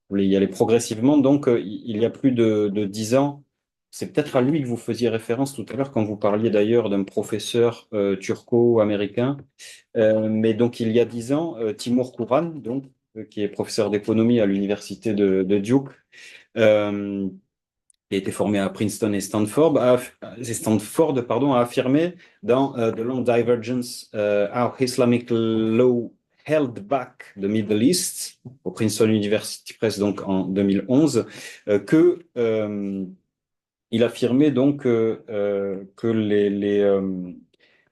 Speaker 2: voulez y aller progressivement, donc, il y a plus de 10 ans, c'est peut-être à lui que vous faisiez référence tout à l'heure quand vous parliez d'ailleurs d'un professeur turco-américain. Mais donc, il y a 10 ans, Timur Kuran, donc, qui est professeur d'économie à l'université de Duke, qui a été formé à Princeton et Stanford, a affirmé dans The Long Divergence, How Islamic Law Held Back the Middle East, au Princeton University Press, donc en 2011, que il affirmait donc que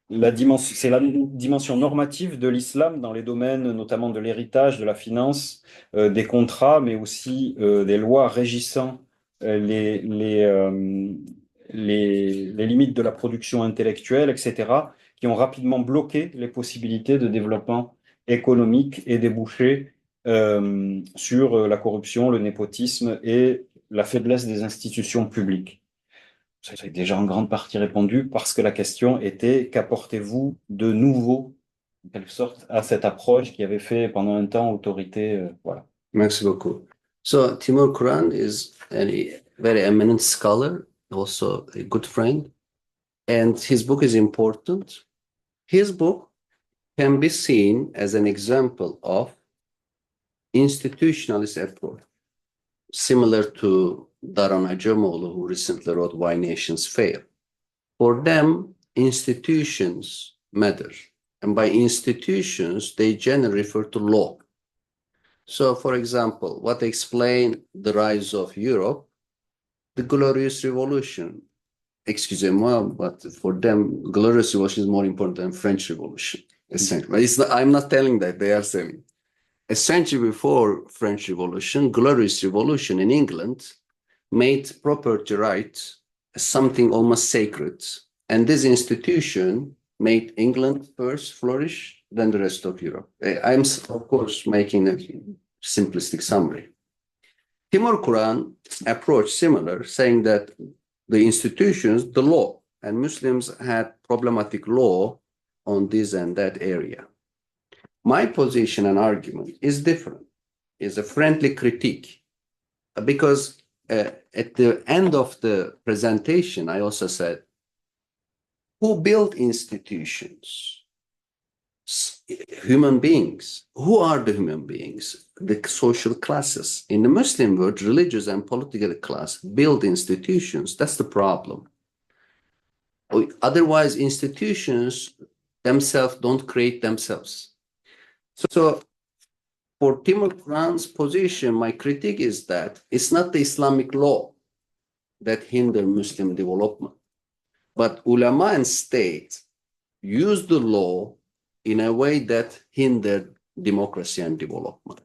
Speaker 2: c'est la dimension normative de l'islam dans les domaines notamment de l'héritage, de la finance, des contrats, mais aussi des lois régissant les limites de la production intellectuelle, etc., qui ont rapidement bloqué les possibilités de développement économique et débouché sur la corruption, le népotisme et la faiblesse des institutions publiques. Ça est déjà en grande partie répondu parce que la question était qu'apportez-vous de nouveau, en quelque sorte, à cette approche qui avait fait pendant un temps autorité. Voilà.
Speaker 3: Merci beaucoup. So Timur Kuran is a very eminent scholar, also a good friend, and his book is important. His book can be seen as an example of institutionalist approach, similar to Daron Acemoglu, who recently wrote Why Nations Fail. For them, institutions matter. And by institutions, they generally refer to law. So, for example, what explained the rise of Europe? The Glorious Revolution. Excusez-moi, but for them, Glorious Revolution is more important than French Revolution. Essentially, I'm not telling that, they are saying. A century before French Revolution, Glorious Revolution in England made property rights something almost sacred. And this institution made England first flourish, then the rest of Europe. I'm, of course, making a simplistic summary. Timur Kuran approach similar, saying that the institutions, the law, and Muslims had problematic law on this and that area. My position and argument is different, is a friendly critique, because at the end of the presentation, I also said, who built institutions? Human beings. Who are the human beings? The social classes. In the Muslim world, religious and political class build institutions. That's the problem. Otherwise, institutions themselves don't create themselves. So for Timur Kuran's position, my critique is that it's not the Islamic law that hinder Muslim development, but ulama and state use the law in a way that hindered democracy and development.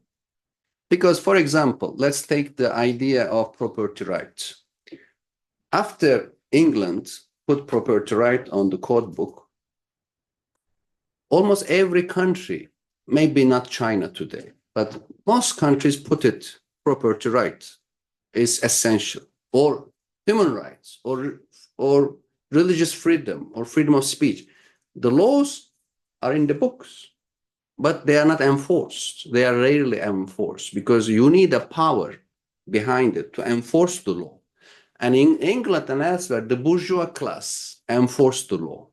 Speaker 3: Because, for example, let's take the idea of property rights. After England put property right on the code book, almost every country, maybe not China today, but most countries put it property right is essential, or human rights, or religious freedom, or freedom of speech. The laws are in the books, but they are not enforced. They are rarely enforced because you need a power behind it to enforce the law. And in England and elsewhere, the bourgeois class enforced the law.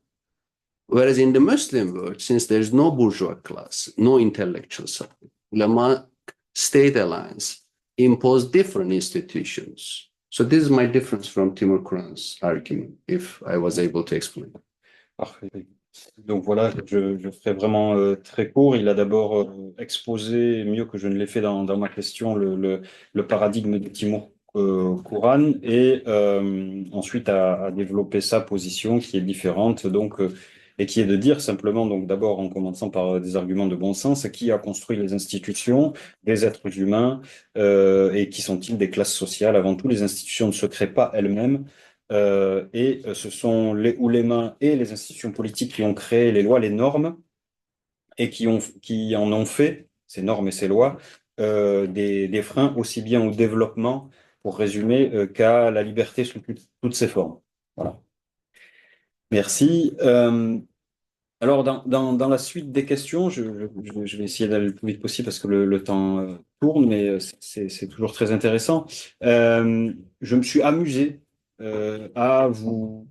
Speaker 3: Whereas in the Muslim world, since there is no bourgeois class, no intellectual side, ulama state alliance imposed different institutions. So this is my difference from Timur Kuran's argument, if I was able to explain.
Speaker 2: Parfait. Donc voilà, je ferai vraiment très court. Il a d'abord exposé, mieux que je ne l'ai fait dans ma question, le paradigme de Timur Kuran et ensuite a développé sa position qui est différente donc, et qui est de dire simplement, donc d'abord en commençant par des arguments de bon sens, qui a construit les institutions, les êtres humains et qui sont-ils des classes sociales? Avant tout, les institutions ne se créent pas elles-mêmes. Ce sont les oulémas et les institutions politiques qui ont créé les lois, les normes, et qui en ont fait, ces normes et ces lois, des freins aussi bien au développement, pour résumer, qu'à la liberté sous toutes ses formes. Voilà. Merci. Alors, dans la suite des questions, je vais essayer d'aller le plus vite possible parce que le temps tourne, mais c'est toujours très intéressant. Je me suis amusé à vous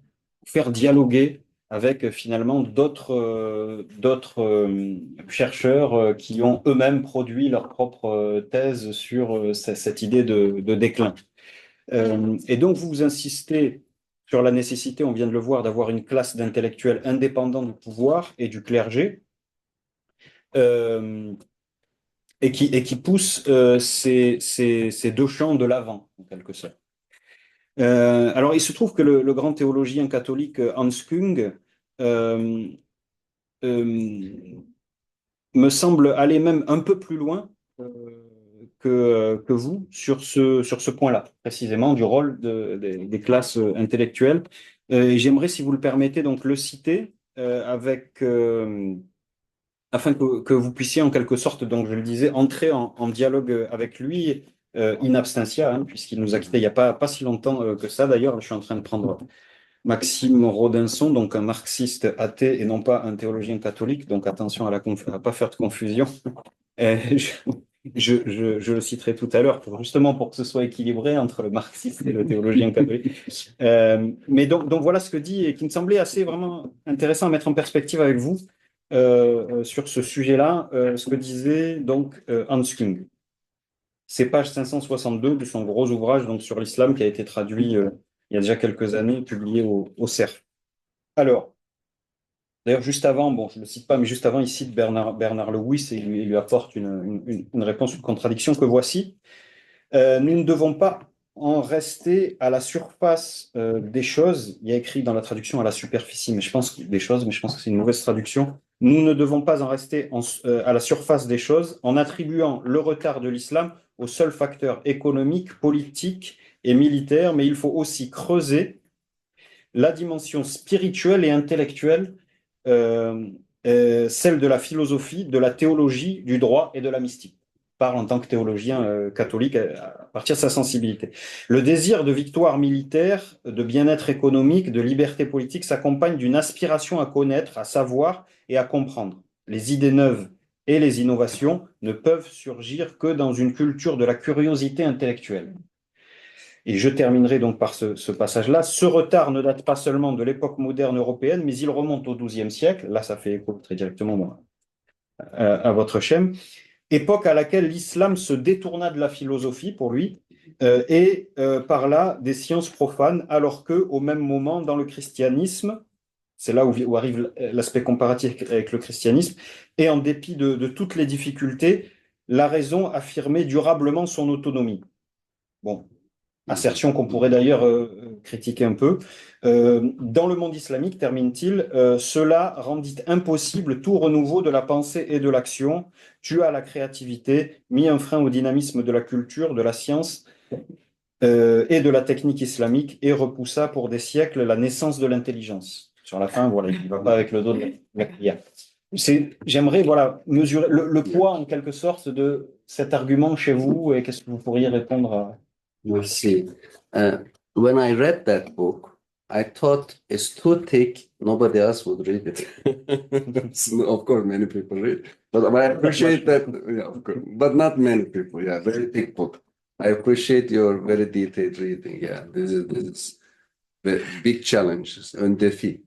Speaker 2: faire dialoguer avec finalement d'autres chercheurs qui ont eux-mêmes produit leur propre thèse sur cette idée de déclin. Et donc, vous insistez sur la nécessité, on vient de le voir, d'avoir une classe d'intellectuels indépendants du pouvoir et du clergé, euh, et qui pousse ces deux champs de l'avant, en quelque sorte. Alors, il se trouve que le grand théologien catholique Hans Kung euh, euh, me semble aller même un peu plus loin que vous sur ce point-là, précisément du rôle des classes intellectuelles. Et j'aimerais, si vous le permettez, donc le citer afin que vous puissiez en quelque sorte, donc je le disais, entrer en dialogue avec lui in absentia, hein, puisqu'il nous a quittés il n'y a pas si longtemps que ça. D'ailleurs, je suis en train de prendre Maxime Rodinson, donc un marxiste athée et non pas un théologien catholique. Donc attention à pas faire de confusion. Et je le citerai tout à l'heure, justement pour que ce soit équilibré entre le marxiste et le théologien catholique. Mais donc voilà ce que dit et qui me semblait assez vraiment intéressant à mettre en perspective avec vous sur ce sujet-là, ce que disait donc Hans Kung. C'est page 562 de son gros ouvrage donc, sur l'islam qui a été traduit il y a déjà quelques années, publié au CERF. Alors, d'ailleurs, juste avant, bon, je ne le cite pas, mais juste avant, il cite Bernard Lewis et il lui apporte une réponse, une contradiction que voici. Nous ne devons pas en rester à la surface des choses. Il y a écrit dans la traduction à la superficie, mais je pense des choses, mais je pense que c'est une mauvaise traduction. Nous ne devons pas en rester à la surface des choses en attribuant le retard de l'islam aux seuls facteurs économiques, politiques et militaires, mais il faut aussi creuser la dimension spirituelle et intellectuelle, celle de la philosophie, de la théologie, du droit et de la mystique. Parle en tant que théologien catholique à partir de sa sensibilité. Le désir de victoire militaire, de bien-être économique, de liberté politique s'accompagne d'une aspiration à connaître, à savoir et à comprendre. Les idées neuves et les innovations ne peuvent surgir que dans une culture de la curiosité intellectuelle. Et je terminerai donc par ce passage-là. Ce retard ne date pas seulement de l'époque moderne européenne, mais il remonte au XIIe siècle. Là, ça fait écho très directement à votre schème. Époque à laquelle l'islam se détourna de la philosophie pour lui et par là des sciences profanes, alors que au même moment, dans le christianisme, c'est là où arrive l'aspect comparatif avec le christianisme, et en dépit de toutes les difficultés, la raison affirmait durablement son autonomie. Bon, assertion qu'on pourrait d'ailleurs critiquer un peu. Dans le monde islamique, termine-t-il, cela rendit impossible tout renouveau de la pensée et de l'action, tua la créativité, mit un frein au dynamisme de la culture, de la science et de la technique islamique et repoussa pour des siècles la naissance de l'intelligence. Sur la fin, voilà, il ne va pas avec le dos de la prière. J'aimerais voilà, mesurer le poids en quelque sorte de cet argument chez vous et qu'est-ce que vous pourriez répondre à...
Speaker 3: Merci. When I read that book, I thought it's too thick. Nobody else would read it. Of course, many people read, but I appreciate that. Yeah, of course, but not many people. Yeah, very thick book. I appreciate your very detailed reading. Yeah, this is a big challenge and defeat.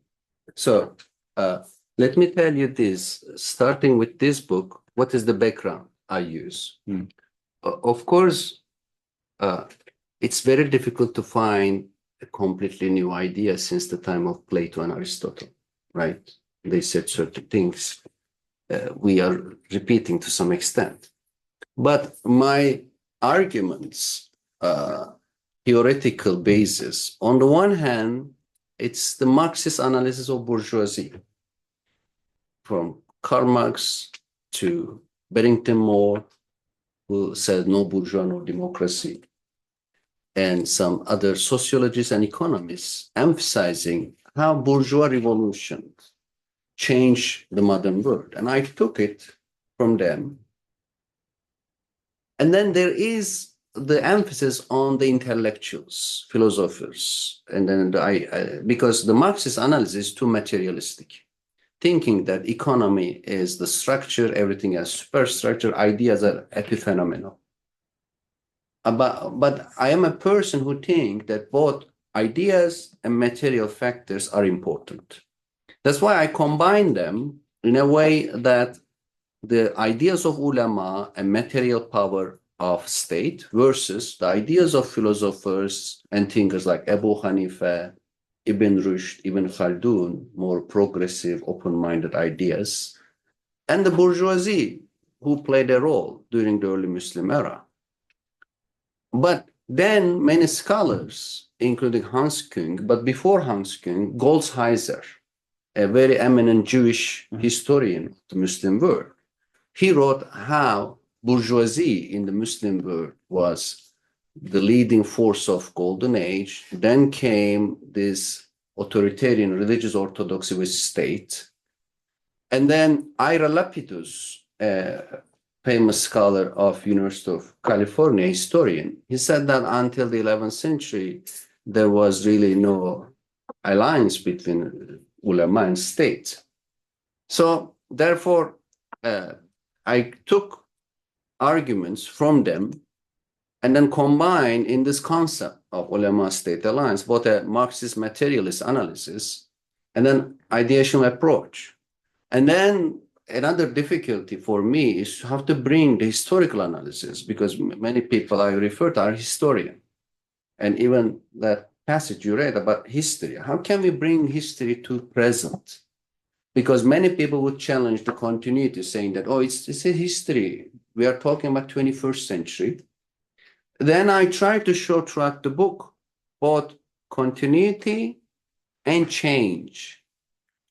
Speaker 3: So let me tell you this. Starting with this book, what is the background I use? Of course. It's very difficult to find a completely new idea since the time of Plato and Aristotle, right? they said certain things we are repeating to some extent. But my arguments, theoretical basis, on the one hand, it's the Marxist analysis of bourgeoisie, from Karl Marx to Barrington Moore, who said no bourgeois, no democracy, and some other sociologists and economists emphasizing how bourgeois revolution changed the modern world. And I took it from them. And then there is the emphasis on the intellectuals, philosophers, and then because the Marxist analysis is too materialistic, thinking that economy is the structure, everything is superstructure, ideas are epiphenomenal. But I am a person who thinks that both ideas and material factors are important. That's why I combine them in a way that the ideas of ulama and material power of state versus the ideas of philosophers and thinkers like Abu Hanifa, Ibn Rushd, Ibn Khaldun, more progressive, open-minded ideas, and the bourgeoisie who played a role during the early Muslim era. But then many scholars, including Hans Küng, but before Hans Küng, Goldshainer, a very eminent Jewish historian of the Muslim world, he wrote how bourgeoisie in the Muslim world was the leading force of golden age. Then came this authoritarian religious orthodoxy with state. And then Ira Lapidus, famous scholar of University of California, historian, he said that until the 11th century, there was really no alliance between ulama and state. So therefore, I took arguments from them and then combined in this concept of ulama-state alliance, both a Marxist materialist analysis and then ideation approach. And then another difficulty for me is how to bring the historical analysis, because many people I refer to are historians. And even that passage you read about history, how can we bring history to present? Because many people would challenge the continuity, saying that, oh, it's a history. We are talking about 21st century. Then I try to show throughout the book both continuity and change.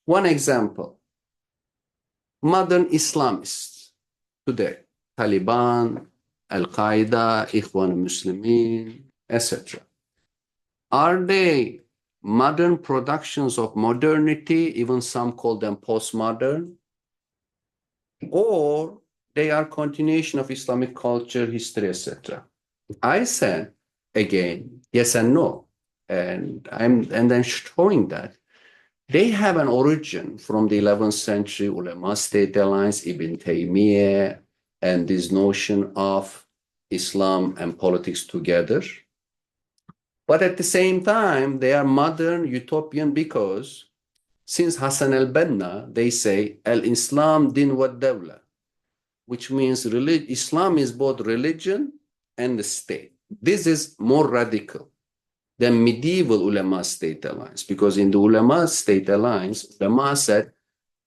Speaker 3: One example, modern Islamists today, Taliban, Al-Qaeda, Ikhwan al-Muslimin, etc. Are they modern productions of modernity, even some call them postmodern, or they are continuation of Islamic culture, history, etc.? I said, again, yes and no. And then showing that they have an origin from the 11th century ulama-state alliance, Ibn Taymiyyah, and this notion of Islam and politics together. But at the same time, they are modern, utopian, because since Hassan al-Banna, they say, al-Islam din wa dawla, which means Islam is both religion and the state. This is more radical than medieval ulama-state alliance, because in the ulama-state alliance, ulama said,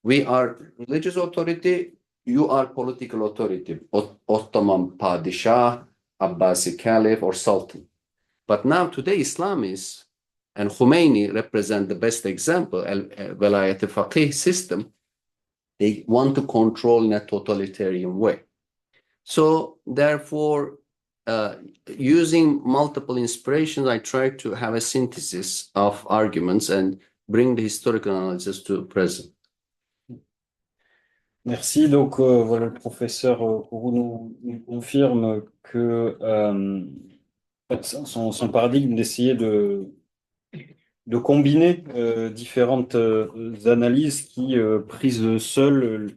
Speaker 3: we are religious authority, you are political authority, Ottoman Padishah, Abbasi Caliph, or Sultan. But now today, Islamists and Khomeini represent the best example, Velayat al-Faqih system. They want to control in a totalitarian way. So therefore, using multiple inspirations, I try to have a synthesis of arguments and bring the historical analysis to present.
Speaker 2: Merci. Donc, voilà, le professeur Kourou nous confirme que son paradigme d'essayer de combiner différentes analyses qui, prises seules,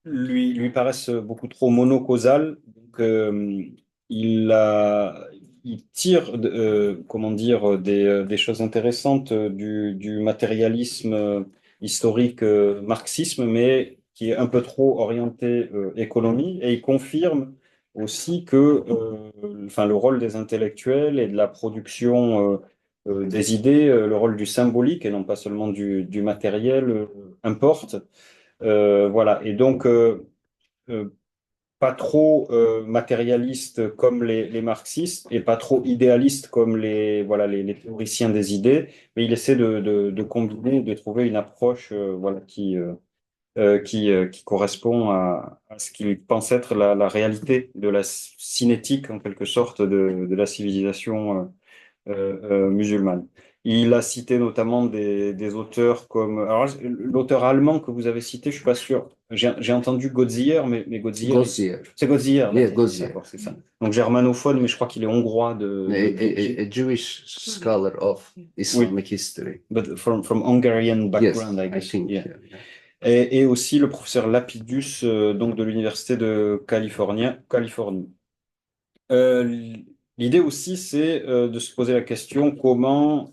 Speaker 2: lui paraissent beaucoup trop monocausales. Donc, il tire comment dire, des choses intéressantes du matérialisme historique marxisme, mais qui est un peu trop orienté économie, et il confirme aussi que enfin, le rôle des intellectuels et de la production des idées, le rôle du symbolique et non pas seulement du matériel importe. Voilà. Et donc, pas trop matérialiste comme les marxistes et pas trop idéaliste comme voilà, les théoriciens des idées, mais il essaie de combiner, de trouver une approche voilà, qui correspond à ce qu'il pense être la réalité de la cinétique, en quelque sorte, de la civilisation musulmane. Il a cité notamment des auteurs comme... Alors, l'auteur allemand que vous avez cité, je suis pas sûr. J'ai entendu Godzier, mais Godzier...
Speaker 3: Godzier.
Speaker 2: C'est Godzier,
Speaker 3: Yeah,
Speaker 2: d'accord.
Speaker 3: Godzier.
Speaker 2: D'accord, c'est ça. Donc germanophone, mais je crois qu'il est hongrois
Speaker 3: A Jewish scholar of Islamic history.
Speaker 2: But from Hungarian
Speaker 3: Yes,
Speaker 2: background, I
Speaker 3: I
Speaker 2: guess.
Speaker 3: think.
Speaker 2: Yeah.
Speaker 3: Yeah.
Speaker 2: Et aussi le professeur Lapidus, donc de l'Université de Californie. L'idée aussi, c'est de se poser la question comment,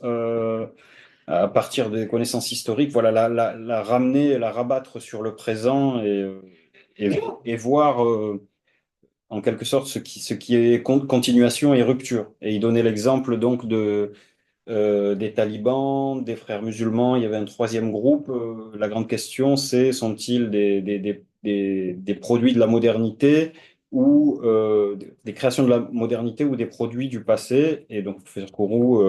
Speaker 2: à partir des connaissances historiques, voilà, la ramener, la rabattre sur le présent et voir en quelque sorte ce qui est continuation et rupture. Et il donnait l'exemple donc des talibans, des frères musulmans. Il y avait un troisième groupe. La grande question, c'est sont-ils des produits de la modernité ou des créations de la modernité ou des produits du passé? Et donc, le professeur Kourou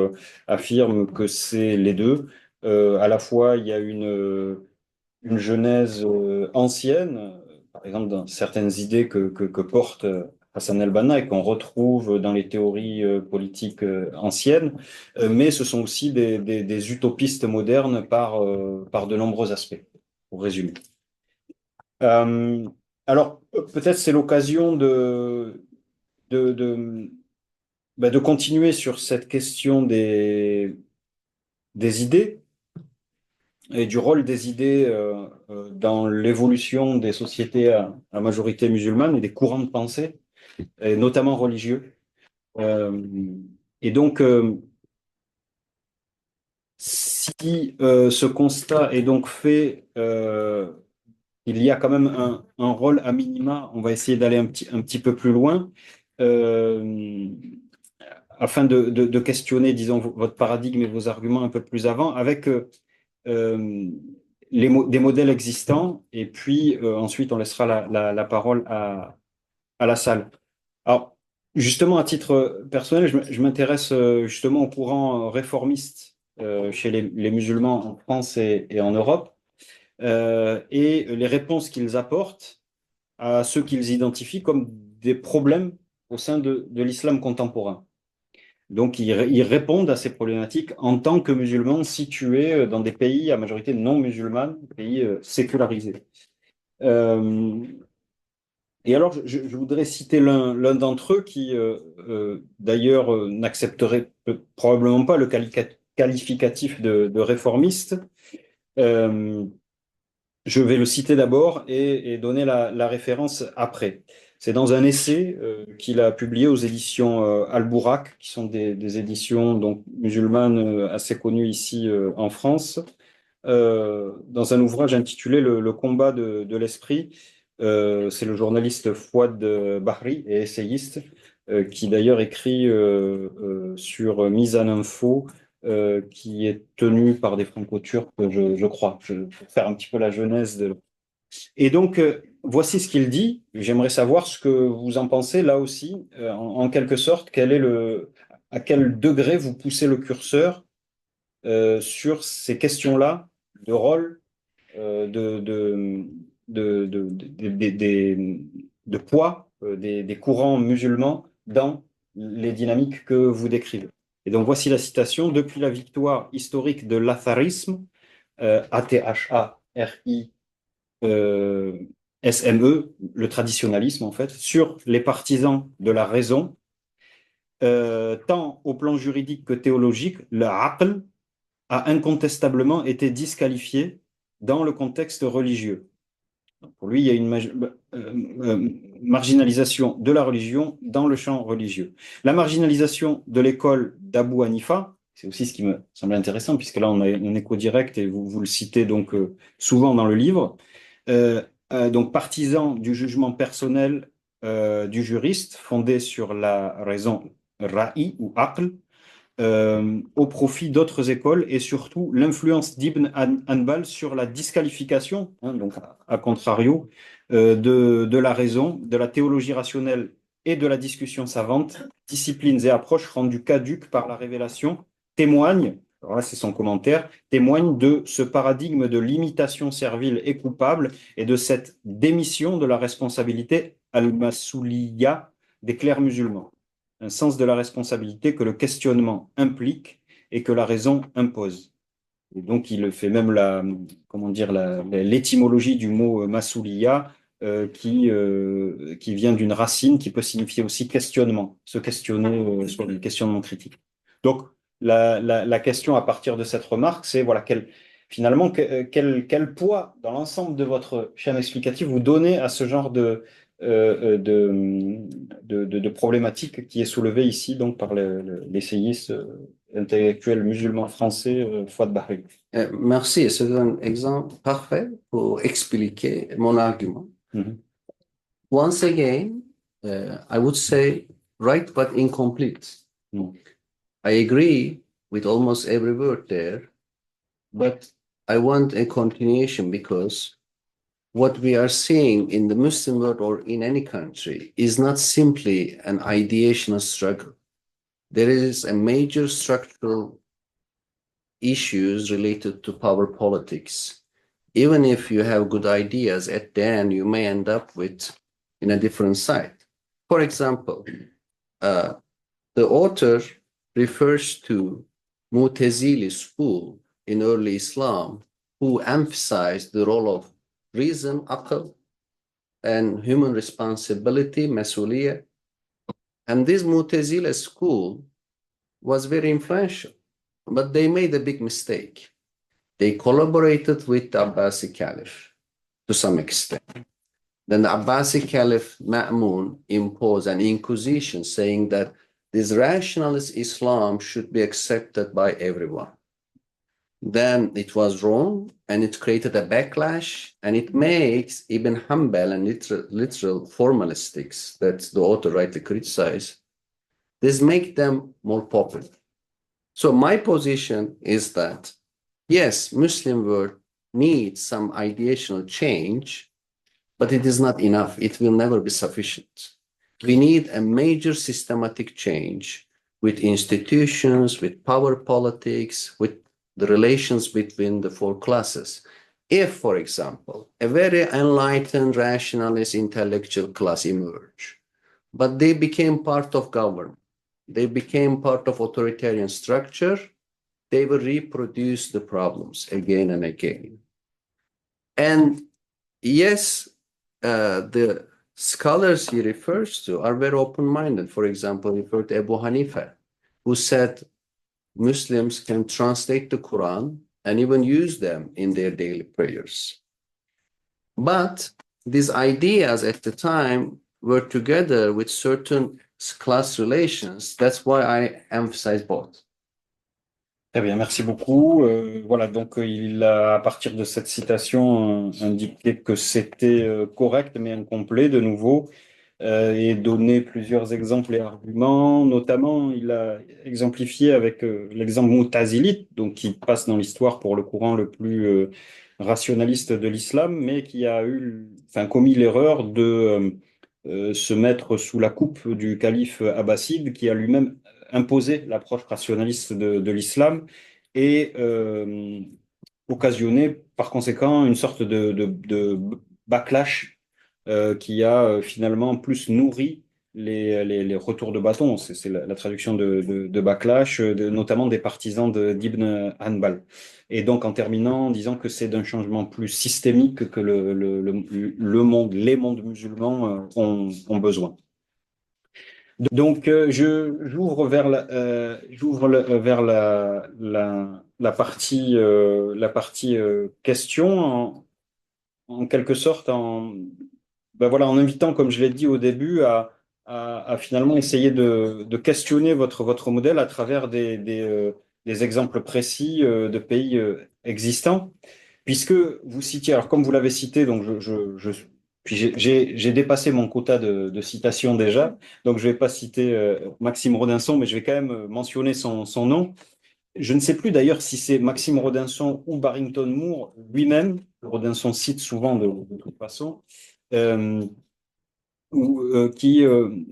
Speaker 2: affirme que c'est les deux. À la fois, il y a une genèse ancienne, par exemple dans certaines idées que porte Hassan el-Banna et qu'on retrouve dans les théories politiques anciennes, mais ce sont aussi des utopistes modernes par de nombreux aspects, pour résumer. Alors, peut-être c'est l'occasion de, de, de continuer sur cette question des idées et du rôle des idées dans l'évolution des sociétés à majorité musulmane et des courants de pensée, et notamment religieux. Euh, et donc, si ce constat est donc fait, il y a quand même un rôle à minima, on va essayer d'aller un petit peu plus loin, euh, afin de questionner, disons, votre paradigme et vos arguments un peu plus avant, avec euh, des modèles existants, et puis ensuite on laissera la parole à la salle. Alors, justement, à titre personnel, je m'intéresse justement au courant réformiste chez les musulmans en France et en Europe, et les réponses qu'ils apportent à ceux qu'ils identifient comme des problèmes au sein de l'islam contemporain. Donc, ils répondent à ces problématiques en tant que musulmans situés dans des pays à majorité non musulmane, pays sécularisés. Euh, et alors, je voudrais citer l'un d'entre eux qui, d'ailleurs, n'accepterait probablement pas le qualificatif de réformiste. Euh, je vais le citer d'abord et donner la référence après. C'est dans un essai qu'il a publié aux éditions Al-Bourak, qui sont des éditions donc, musulmanes assez connues ici en France, dans un ouvrage intitulé Le combat de l'esprit. C'est le journaliste Fouad Bahri et essayiste, qui d'ailleurs écrit sur Mizan Info, qui est tenu par des franco-turcs, je crois. Pour faire un petit peu la genèse de... Et donc, voici ce qu'il dit. J'aimerais savoir ce que vous en pensez là aussi, en quelque sorte, à quel degré vous poussez le curseur sur ces questions-là de rôle, de poids des courants musulmans dans les dynamiques que vous décrivez. Et donc voici la citation. Depuis la victoire historique de l'atharisme, ATHARI, SME, le traditionnalisme en fait, sur les partisans de la raison, tant au plan juridique que théologique, le aql a incontestablement été disqualifié dans le contexte religieux. Pour lui, il y a une marginalisation de la religion dans le champ religieux. La marginalisation de l'école d'Abu Hanifa, c'est aussi ce qui me semble intéressant, puisque là, on a un écho direct, et vous le citez donc souvent dans le livre. Donc, partisan du jugement personnel du juriste, fondé sur la raison ra'i ou aql, au profit d'autres écoles et surtout l'influence d'Ibn Hanbal sur la disqualification, hein, donc à contrario, de la raison, de la théologie rationnelle et de la discussion savante, disciplines et approches rendues caduques par la révélation, témoignent, alors là c'est son commentaire, témoignent de ce paradigme de l'imitation servile et coupable et de cette démission de la responsabilité al-Masouliyya des clercs musulmans, un sens de la responsabilité que le questionnement implique et que la raison impose. Et donc, il fait même comment dire, l'étymologie du mot masouliya qui vient d'une racine qui peut signifier aussi questionnement, se questionner sur le questionnement critique. Donc, la question à partir de cette remarque, c'est voilà, finalement, quel poids dans l'ensemble de votre chaîne explicative vous donnez à ce genre de problématique qui est soulevée ici donc par l'essayiste intellectuel musulman français Fouad Bahri.
Speaker 3: Merci, c'est un exemple parfait pour expliquer mon argument.
Speaker 2: Mhm.
Speaker 3: Once again, I would say right but incomplete.
Speaker 2: Mm.
Speaker 3: I agree with almost every word there, but I want a continuation because what we are seeing in the Muslim world or in any country is not simply an ideational struggle. There is a major structural issues related to power politics. Even if you have good ideas, at the end you may end up with in a different side. For example, the author refers to Mu'tazili school in early Islam, who emphasized the role of reason, aql, and human responsibility, masuliyah. And this Mu'tazila school was very influential, but they made a big mistake. They collaborated with the Abbasi Caliph to some extent. Then the Abbasi Caliph Ma'mun imposed an inquisition saying that this rationalist Islam should be accepted by everyone. Then it was wrong and it created a backlash and it makes Ibn Hanbal and literal formalistics that the author rightly criticized, this make them more popular. So my position is that yes, Muslim world needs some ideational change, but it is not enough. It will never be sufficient. We need a major systematic change with institutions, with power politics, with the relations between the four classes. If, for example, a very enlightened, rationalist, intellectual class emerge, but they became part of government, they became part of authoritarian structure, they will reproduce the problems again and again. And yes, the scholars he refers to are very open-minded. For example, he referred to Abu Hanifa, who said Muslims can translate the Quran and even use them in their daily prayers. But these ideas at the time were together with certain class relations. That's why I emphasize both.
Speaker 2: Très bien, merci beaucoup. Voilà, donc il a, à partir de cette citation, indiqué que c'était correct mais incomplet de nouveau, et donné plusieurs exemples et arguments. Notamment, il a exemplifié avec l'exemple Mu'tazilite, donc qui passe dans l'histoire pour le courant le plus rationaliste de l'islam, mais qui a commis l'erreur de se mettre sous la coupe du calife abbasside, qui a lui-même imposé l'approche rationaliste de l'islam et occasionné par conséquent une sorte de backlash qui a finalement plus nourri les retours de bâton. C'est la traduction de backlash, notamment des partisans d'Ibn Hanbal. Et donc en terminant, en disant que c'est d'un changement plus systémique que les mondes musulmans ont besoin. Donc, j'ouvre vers la partie question en quelque sorte en invitant, comme je l'ai dit au début, à finalement essayer de questionner votre modèle à travers des exemples précis de pays existants, puisque vous citiez, alors comme vous l'avez cité, donc je Puis j'ai dépassé mon quota de citations déjà, donc je ne vais pas citer Maxime Rodinson, mais je vais quand même mentionner son nom. Je ne sais plus d'ailleurs si c'est Maxime Rodinson ou Barrington Moore lui-même, Rodinson cite souvent de toute façon, euh, qui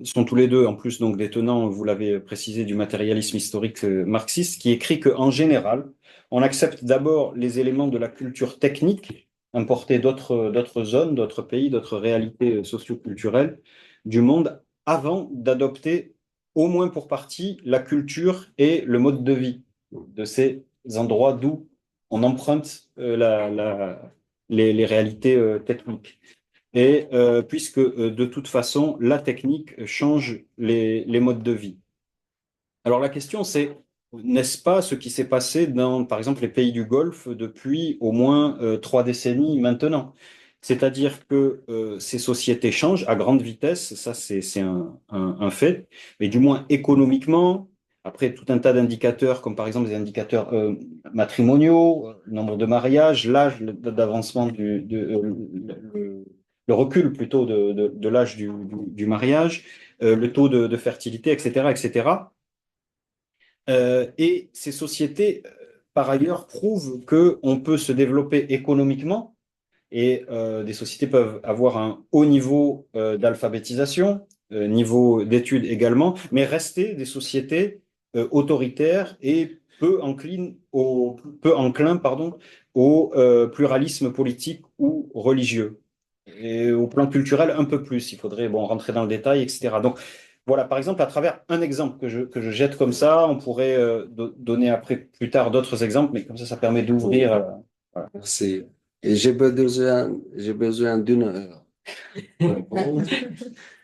Speaker 2: sont tous les deux en plus donc des tenants, vous l'avez précisé, du matérialisme historique marxiste, qui écrit qu'en général, on accepte d'abord les éléments de la culture technique importés d'autres zones, d'autres pays, d'autres réalités socioculturelles du monde, avant d'adopter au moins pour partie la culture et le mode de vie de ces endroits d'où on emprunte les réalités techniques. Et puisque de toute façon, la technique change les modes de vie. Alors la question, c'est, n'est-ce pas ce qui s'est passé dans, par exemple, les pays du Golfe depuis au moins 3 décennies maintenant? C'est-à-dire que ces sociétés changent à grande vitesse, ça c'est un fait, mais du moins économiquement, après tout un tas d'indicateurs, comme par exemple des indicateurs matrimoniaux, le nombre de mariages, l'âge d'avancement le recul plutôt de l'âge du mariage, le taux de fertilité, etc., etc. Et ces sociétés, par ailleurs, prouvent qu'on peut se développer économiquement et des sociétés peuvent avoir un haut niveau d'alphabétisation, niveau d'études également, mais rester des sociétés autoritaires et peu enclins, pardon, au pluralisme politique ou religieux. Et au plan culturel, un peu plus. Il faudrait bon, rentrer dans le détail, etc. Donc, voilà, par exemple, à travers un exemple que je jette comme ça, on pourrait donner après plus tard d'autres exemples, mais comme ça permet d'ouvrir. Voilà.
Speaker 3: Merci. Et j'ai besoin d'une heure.
Speaker 2: Il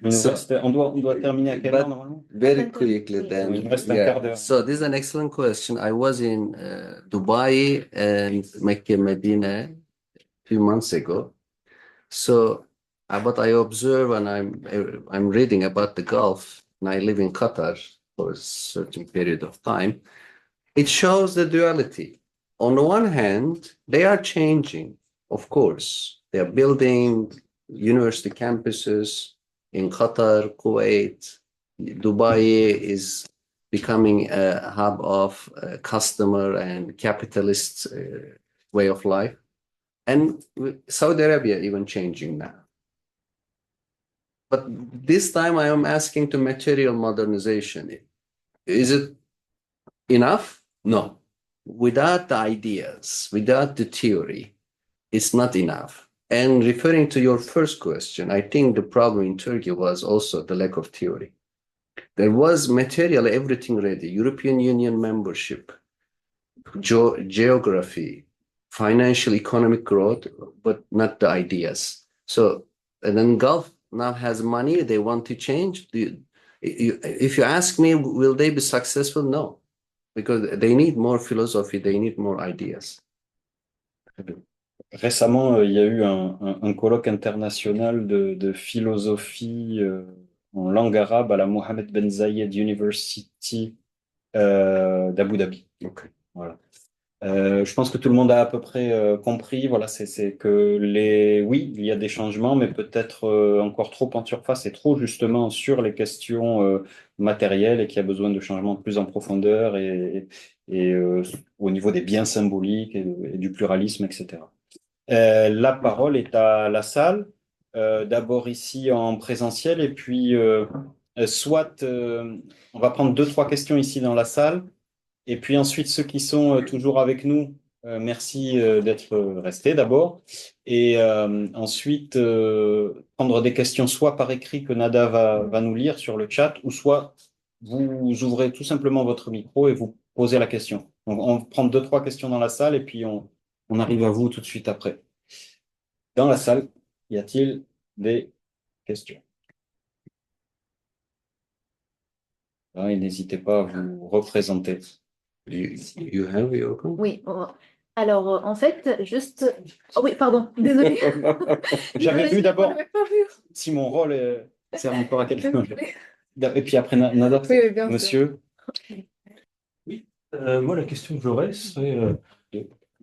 Speaker 2: nous
Speaker 3: So,
Speaker 2: reste- on doit terminer à quelle heure
Speaker 3: but
Speaker 2: normalement?
Speaker 3: very quickly
Speaker 2: Il
Speaker 3: then.
Speaker 2: nous reste un quart d'heure.
Speaker 3: So this is an excellent question. I was in Dubai and Mecca, Medina a few months ago. So what I observe when I'm reading about the Gulf, and I live in Qatar for a certain period of time, it shows the duality. On the one hand, they are changing, of course. They are building university campuses in Qatar, Kuwait. Dubai is becoming a hub of customer and capitalist way of life. And Saudi Arabia even changing now. But this time I am asking to material modernization. Is it enough? No. Without the ideas, without the theory, it's not enough. And referring to your first question, I think the problem in Turkey was also the lack of theory. There was material, everything ready, European Union membership, geography, financial economic growth, but not the ideas. So, and then Gulf now has money, they want to change. If you ask me, will they be successful? No, because they need more philosophy, they need more ideas.
Speaker 2: Récemment, il y a eu un colloque international de philosophie en langue arabe à la Mohammed Ben Zayed University d'Abu Dhabi.
Speaker 3: Okay.
Speaker 2: Voilà. Je pense que tout le monde a à peu près compris. Voilà, c'est que oui, il y a des changements, mais peut-être encore trop en surface et trop justement sur les questions matérielles et qu'il y a besoin de changements plus en profondeur et au niveau des biens symboliques et du pluralisme, etc. La parole est à la salle, d'abord ici en présentiel et puis soit on va prendre 2, 3 questions ici dans la salle. Et puis ensuite, ceux qui sont toujours avec nous, merci d'être restés d'abord. Et ensuite, prendre des questions soit par écrit que Nada va nous lire sur le chat, ou soit vous ouvrez tout simplement votre micro et vous posez la question. Donc, on prend 2, 3 questions dans la salle et puis on arrive à vous tout de suite après. Dans la salle, y a-t-il des questions? Et n'hésitez pas à vous représenter.
Speaker 3: You have your comment?
Speaker 1: Oui. Alors, en fait, juste. Oh oui, pardon, désolée.
Speaker 2: J'avais vu d'abord
Speaker 1: Je l'avais pas vu.
Speaker 2: si mon rôle sert encore à quelqu'un. Et puis après, Nada,
Speaker 1: Oui, bien sûr.
Speaker 2: monsieur.
Speaker 5: Oui, moi la question que j'aurais serait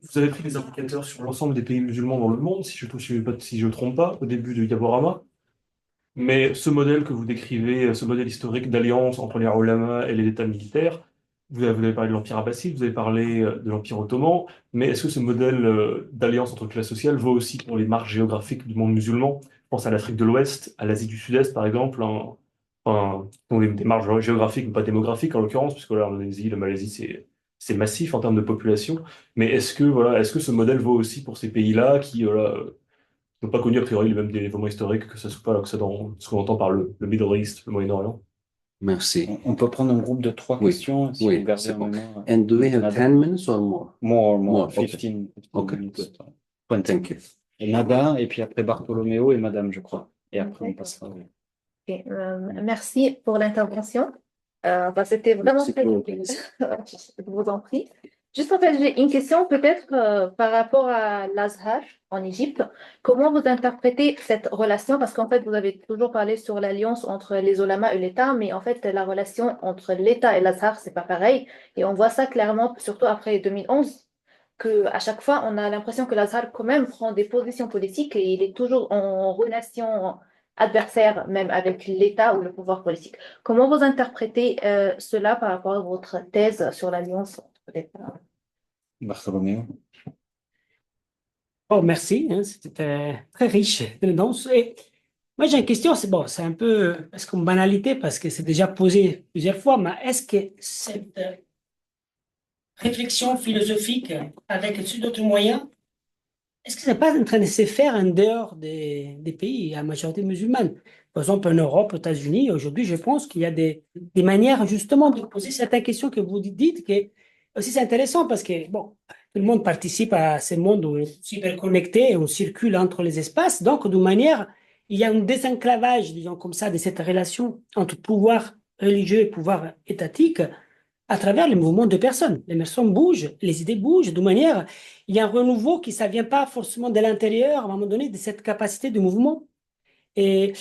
Speaker 5: vous avez pris des indicateurs sur l'ensemble des pays musulmans dans le monde, si je ne trompe pas, au début de Yaborama. Mais ce modèle que vous décrivez, ce modèle historique d'alliance entre les ulama et les États militaires, vous avez parlé de l'Empire abbasside, vous avez parlé de l'Empire ottoman, mais est-ce que ce modèle d'alliance entre classes sociales vaut aussi pour les marges géographiques du monde musulman? Je pense à l'Afrique de l'Ouest, à l'Asie du Sud-Est, par exemple, hein, enfin, qui ont des marges géographiques, mais pas démographiques en l'occurrence, puisque là, l'Indonésie, la Malaisie, c'est massif en termes de population. Mais est-ce que ce modèle vaut aussi pour ces pays-là qui, voilà, n'ont pas connu a priori le même développement historique que ça soit pas que ça dans ce qu'on entend par le Middle East, le Moyen-Orient?
Speaker 3: Merci.
Speaker 2: On peut prendre un groupe de 3
Speaker 3: Oui,
Speaker 2: questions si
Speaker 3: oui,
Speaker 2: vous gardez
Speaker 3: c'est
Speaker 2: en
Speaker 3: bon.
Speaker 2: mémoire.
Speaker 3: And do we have
Speaker 2: Nada?
Speaker 3: 10 minutes or more?
Speaker 2: More,
Speaker 3: More, okay.
Speaker 2: 15
Speaker 3: Okay,
Speaker 2: minutes.
Speaker 3: good.
Speaker 2: 20.
Speaker 3: Thank you.
Speaker 2: Et Nada, et puis après Bartholoméo et Madame, je crois. Et après, on passera.
Speaker 1: Ok, merci pour l'intervention. C'était vraiment
Speaker 3: Merci
Speaker 1: très
Speaker 3: pour
Speaker 1: utile.
Speaker 3: le
Speaker 1: Je vous en prie. Juste en fait, j'ai une question peut-être par rapport à l'Azhar en Égypte. Comment vous interprétez cette relation? Parce qu'en fait, vous avez toujours parlé sur l'alliance entre les ulamas et l'État, mais en fait, la relation entre l'État et l'Azhar, c'est pas pareil. Et on voit ça clairement, surtout après 2011, que à chaque fois, on a l'impression que l'Azhar quand même prend des positions politiques et il est toujours en relation adversaire même avec l'État ou le pouvoir politique. Comment vous interprétez cela par rapport à votre thèse sur l'alliance entre l'État?
Speaker 2: Bartholoméo.
Speaker 6: Oh, merci, hein, c'était très riche, très dense. Et moi, j'ai une question, c'est bon, c'est un peu est-ce qu'une banalité parce que c'est déjà posé plusieurs fois, mais est-ce que cette réflexion philosophique avec d'autres moyens, est-ce que c'est pas en train de se faire en dehors des pays à majorité musulmane? Par exemple, en Europe, aux États-Unis, aujourd'hui, je pense qu'il y a des manières justement de poser certaines questions que vous dites, que aussi c'est intéressant parce que, bon, tout le monde participe à ce monde où on est super connecté et on circule entre les espaces. Donc, d'une manière, il y a un désenclavage, disons comme ça, de cette relation entre pouvoir religieux et pouvoir étatique à travers les mouvements de personnes. Les personnes bougent, les idées bougent, de manière, il y a un renouveau qui ne vient pas forcément de l'intérieur, à un moment donné, de cette capacité de mouvement. Et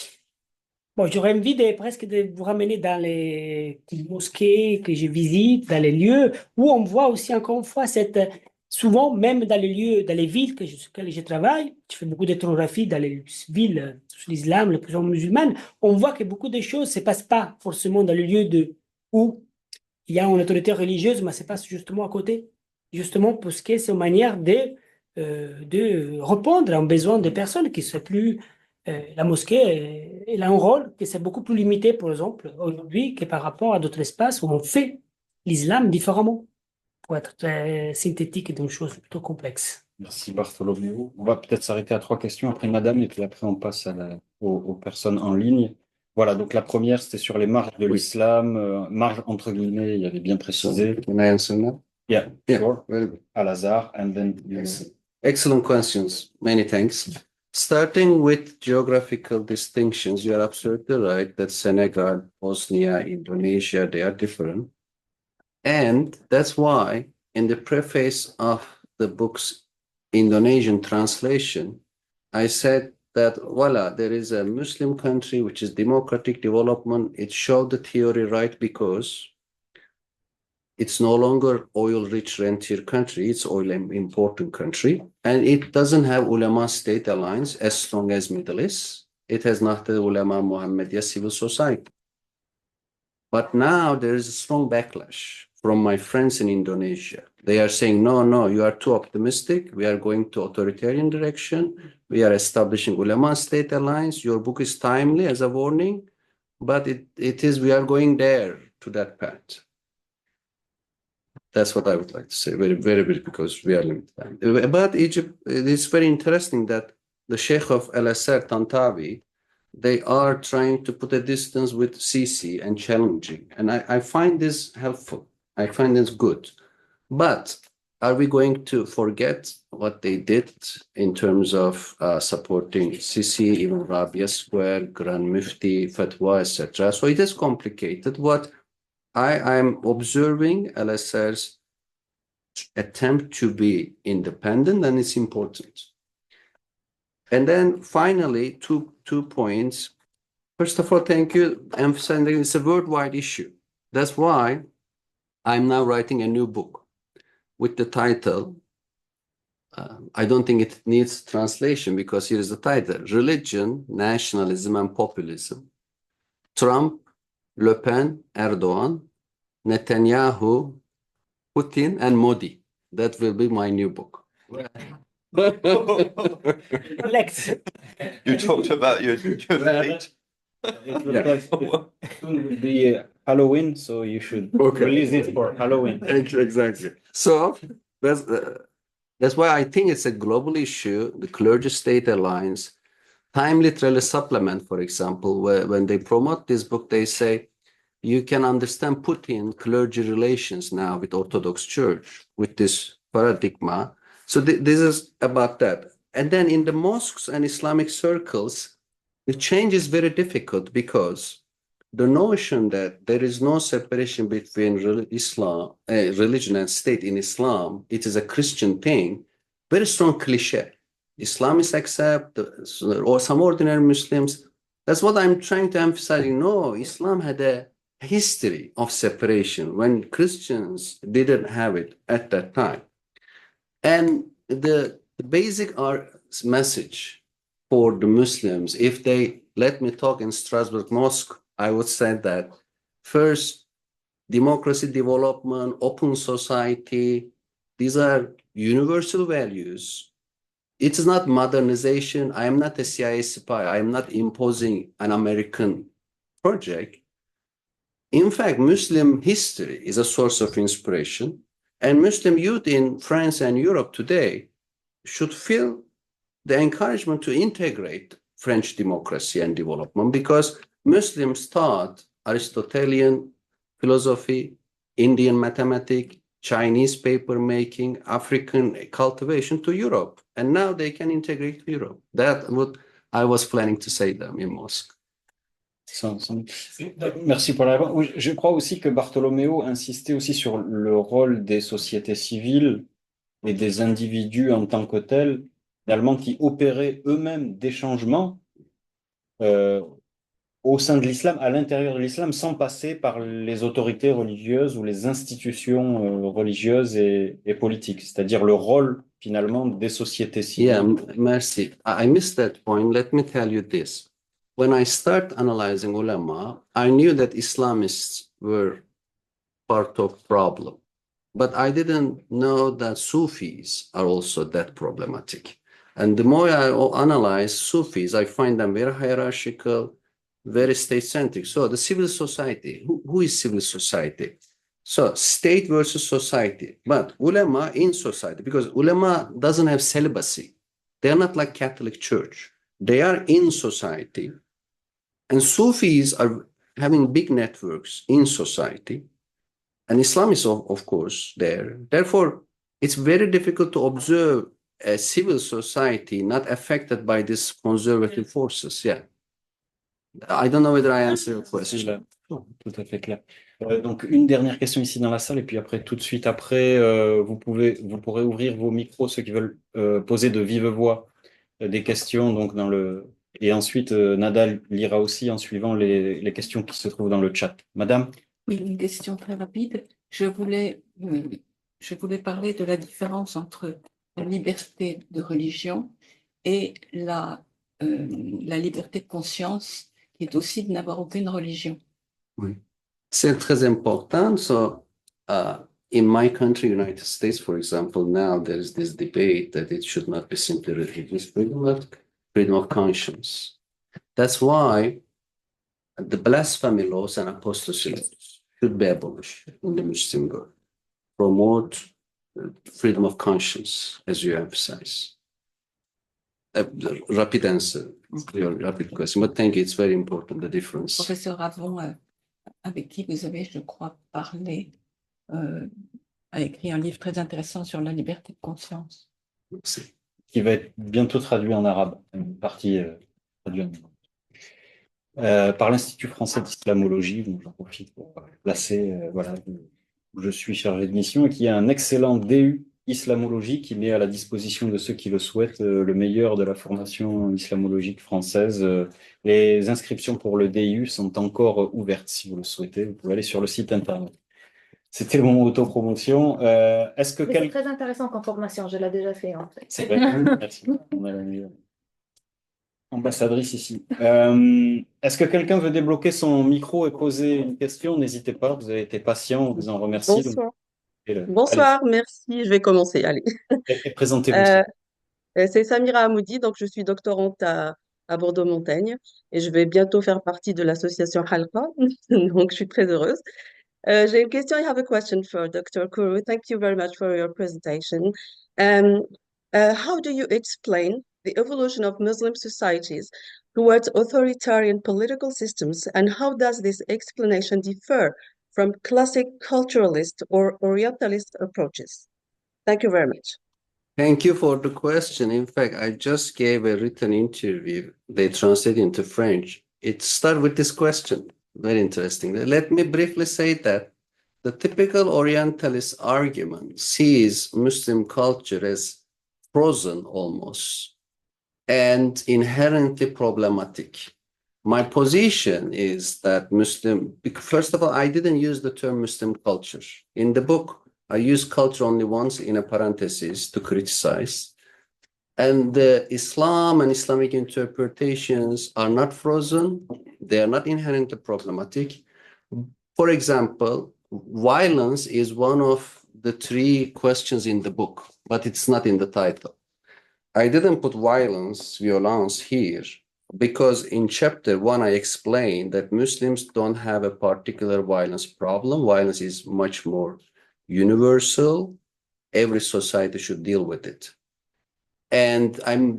Speaker 6: bon, j'aurais envie presque de vous ramener dans les mosquées que je visite, dans les lieux où on voit aussi, encore une fois, souvent, même dans les lieux, dans les villes sur lesquelles je travaille, je fais beaucoup d'ethnographie dans les villes sous l'islam, les prisons musulmanes, on voit que beaucoup de choses ne se passent pas forcément dans le lieu où il y a une autorité religieuse, mais ça passe justement à côté, justement parce que c'est une manière de répondre à un besoin des personnes qui ne sont plus. La mosquée, elle a un rôle qui est beaucoup plus limité, par exemple, aujourd'hui, que par rapport à d'autres espaces où on fait l'islam différemment, pour être très synthétique d'une chose plutôt complexe.
Speaker 2: Merci Bartholoméo. On va peut-être s'arrêter à 3 questions, après Madame, et puis après on passe aux personnes en ligne. Voilà, donc la première, c'était sur les marges de l'islam, marges entre guillemets, il y avait bien précisé.
Speaker 3: Can I answer now?
Speaker 2: Yeah,
Speaker 3: Yeah,
Speaker 2: sure.
Speaker 3: very good.
Speaker 2: Al-Azhar, and then
Speaker 3: Excellent questions. Many thanks. Starting with geographical distinctions, you are absolutely right that Senegal, Bosnia, Indonesia, they are different. And that's why in the preface of the book's Indonesian translation, I said that, voila, there is a Muslim country which is democratic development. It showed the theory right because it's no longer oil-rich rentier country, it's oil important country. And it doesn't have ulama state alliance as strong as Middle East. It has not the ulama Muhammadiyya civil society. But now there is a strong backlash from my friends in Indonesia. They are saying, no, you are too optimistic. We are going to authoritarian direction. We are establishing ulama state alliance. Your book is timely as a warning, but we are going there to that path. That's what I would like to say, very, very brief, because we are limited. About Egypt, it's very interesting that the Sheikh of Al-Azhar, Tantawi, they are trying to put a distance with Sisi and challenging. And I find this helpful. I find this good. But are we going to forget what they did in terms of supporting Sisi, even Rabia Square, Grand Mufti, Fatwa, etc.? So it is complicated. What I'm observing Al-Azhar's attempt to be independent, and it's important. And then finally, two points. First of all, thank you, emphasizing it's a worldwide issue. That's why I'm now writing a new book with the title I don't think it needs translation because here is the title: Religion, Nationalism and Populism. Trump, Le Pen, Erdogan, Netanyahu, Putin and Modi. That will be my new book.
Speaker 6: Lex.
Speaker 7: You talked about your feet.
Speaker 2: It will be Halloween, so you should release it for Halloween.
Speaker 3: Exactly. So that's why I think it's a global issue. The clergy-state alliance, Time literally supplement, for example, when they promote this book, they say you can understand Putin clergy relations now with Orthodox Church with this paradigm. So this is about that. And then in the mosques and Islamic circles, the change is very difficult because the notion that there is no separation between Islam, religion and state in Islam, it is a Christian thing, very strong cliche. Islamists accept, or some ordinary Muslims. That's what I'm trying to emphasize. No, Islam had a history of separation when Christians didn't have it at that time. And the basic message for the Muslims, if they let me talk in Strasbourg Mosque, I would say that first, democracy, development, open society, these are universal values. It is not modernization. I am not a CIA spy. I am not imposing an American project. In fact, Muslim history is a source of inspiration, and Muslim youth in France and Europe today should feel the encouragement to integrate French democracy and development because Muslims taught Aristotelian philosophy, Indian mathematics, Chinese paper making, African cultivation to Europe. And now they can integrate to Europe. That's what I was planning to say them in mosque.
Speaker 2: Merci pour la réponse. Oui, je crois aussi que Bartholoméo insistait aussi sur le rôle des sociétés civiles et des individus en tant que tels, finalement, qui opéraient eux-mêmes des changements au sein de l'islam, à l'intérieur de l'islam, sans passer par les autorités religieuses ou les institutions religieuses et politiques, c'est-à-dire le rôle finalement des sociétés civiles.
Speaker 3: Yeah, merci. I missed that point. Let me tell you this. When I start analyzing ulama, I knew that Islamists were part of problem, but I didn't know that Sufis are also that problematic. And the more I analyze Sufis, I find them very hierarchical, very state-centric. So the civil society, who is civil society? So state versus society, but ulama in society, because ulama doesn't have celibacy. They're not like Catholic Church. They are in society. And Sufis are having big networks in society. And Islam is, of course, there. Therefore, it's very difficult to observe a civil society not affected by these conservative forces. Yeah. I don't know whether I answered your question.
Speaker 2: Tout à fait clair. Donc, une dernière question ici dans la salle, et puis après, tout de suite après, vous pourrez ouvrir vos micros, ceux qui veulent poser de vive voix des questions. Donc et ensuite, Nada lira aussi en suivant les questions qui se trouvent dans le chat. Madame?
Speaker 4: Oui, une question très rapide. Je voulais parler de la différence entre la liberté de religion et la liberté de conscience, qui est aussi de n'avoir aucune religion.
Speaker 3: Oui. C'est très important. So, in my country, United States, for example, now there is this debate that it should not be simply religious freedom, but freedom of conscience. That's why the blasphemy laws and apostasy laws should be abolished in the Muslim world. Promote freedom of conscience, as you emphasize. Rapid answer, your rapid question, but thank you, it's very important, the difference.
Speaker 4: Professeur Avon, avec qui vous avez, je crois, parlé, a écrit un livre très intéressant sur la liberté de conscience.
Speaker 3: Merci.
Speaker 2: Qui va être bientôt traduit en arabe, une partie traduite en arabe. Par l'Institut français d'islamologie, donc j'en profite pour placer, voilà, où je suis chargé de mission, et qui a un excellent DU islamologie qui met à la disposition de ceux qui le souhaitent le meilleur de la formation islamologique française. Les inscriptions pour le DU sont encore ouvertes si vous le souhaitez. Vous pouvez aller sur le site internet. C'était le moment autopromotion. Est-ce que
Speaker 1: Mais c'est
Speaker 2: quelqu'un...
Speaker 1: très intéressant comme formation, je l'ai déjà fait en fait.
Speaker 2: C'est vrai, merci. On a la meilleure ambassadrice ici. Est-ce que quelqu'un veut débloquer son micro et poser une question? N'hésitez pas, vous avez été patient, on vous en remercie. Donc,
Speaker 8: Bonsoir.
Speaker 2: allez-y.
Speaker 8: Bonsoir, merci. Je vais commencer. Allez.
Speaker 2: Et présentez-vous.
Speaker 8: Euh, c'est Samira Hamoudi, donc je suis doctorante à Bordeaux-Montaigne et je vais bientôt faire partie de l'association Halqa, donc je suis très heureuse. J'ai une question. I have a question for Dr. Kuru. Thank you very much for your presentation. Um, how do you explain the evolution of Muslim societies towards authoritarian political systems, and how does this explanation differ from classic culturalist or Orientalist approaches? Thank you very much.
Speaker 3: Thank you for the question. In fact, I just gave a written interview. They translate into French. It started with this question. Very interesting. Let me briefly say that the typical Orientalist argument sees Muslim culture as frozen almost and inherently problematic. My position is that first of all, I didn't use the term Muslim culture. In the book, I use culture only once in a parenthesis to criticize. And the Islam and Islamic interpretations are not frozen. They are not inherently problematic. For example, violence is one of the 3 questions in the book, but it's not in the title. I didn't put violence here, because in chapter 1, I explained that Muslims don't have a particular violence problem. Violence is much more universal. Every society should deal with it. And I'm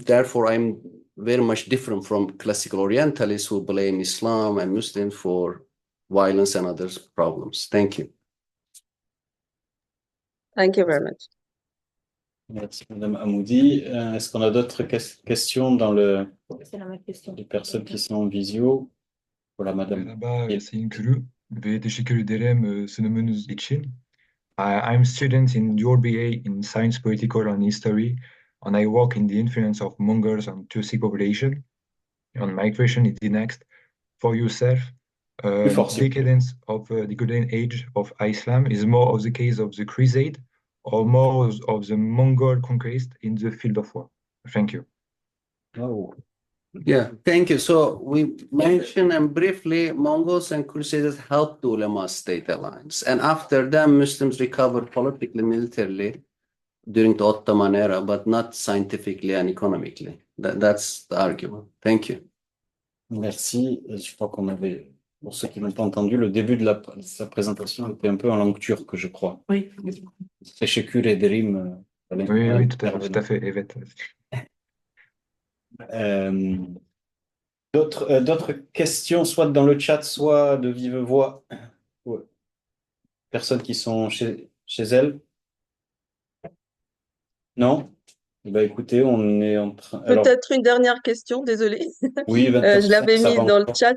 Speaker 3: very much different from classical Orientalists who blame Islam and Muslims for violence and other problems. Thank you.
Speaker 8: Thank you very much.
Speaker 2: Merci, Madame Hamoudi. Est-ce qu'on a d'autres questions dans
Speaker 1: C'est la même question.
Speaker 2: les personnes qui sont en visio? Voilà, Madame.
Speaker 9: Merhaba Sayın Kuru ve teşekkür ederim sunumunuz için. I'm a student in your BA in Science, Political and History, and I work in the influence of Mongols on Turkic population. On migration is the next. For yourself, decadence of the golden age of Islam is more of the case of the Crusade or more of the Mongol conquest in the field of war? Thank you.
Speaker 2: Oh.
Speaker 3: Yeah, thank you. So we mentioned and briefly, Mongols and Crusaders helped the ulema state alliance. And after them, Muslims recovered politically, militarily during the Ottoman era, but not scientifically and economically. That's the argument. Thank you.
Speaker 2: Merci. Je crois qu'on avait, pour ceux qui n'ont pas entendu, le début de sa présentation était un peu en langue turque, je crois.
Speaker 6: Oui.
Speaker 2: Teşekkür ederim.
Speaker 9: Oui, tout à fait. Evet.
Speaker 2: D'autres questions, soit dans le chat, soit de vive voix? Ouais. Personnes qui sont chez elles? Non? Ben, écoutez, on est en train...
Speaker 8: Peut-être une dernière question, désolée.
Speaker 2: Oui,
Speaker 8: je l'avais
Speaker 2: ça
Speaker 8: mise
Speaker 2: va
Speaker 8: dans le
Speaker 2: encore.
Speaker 8: chat.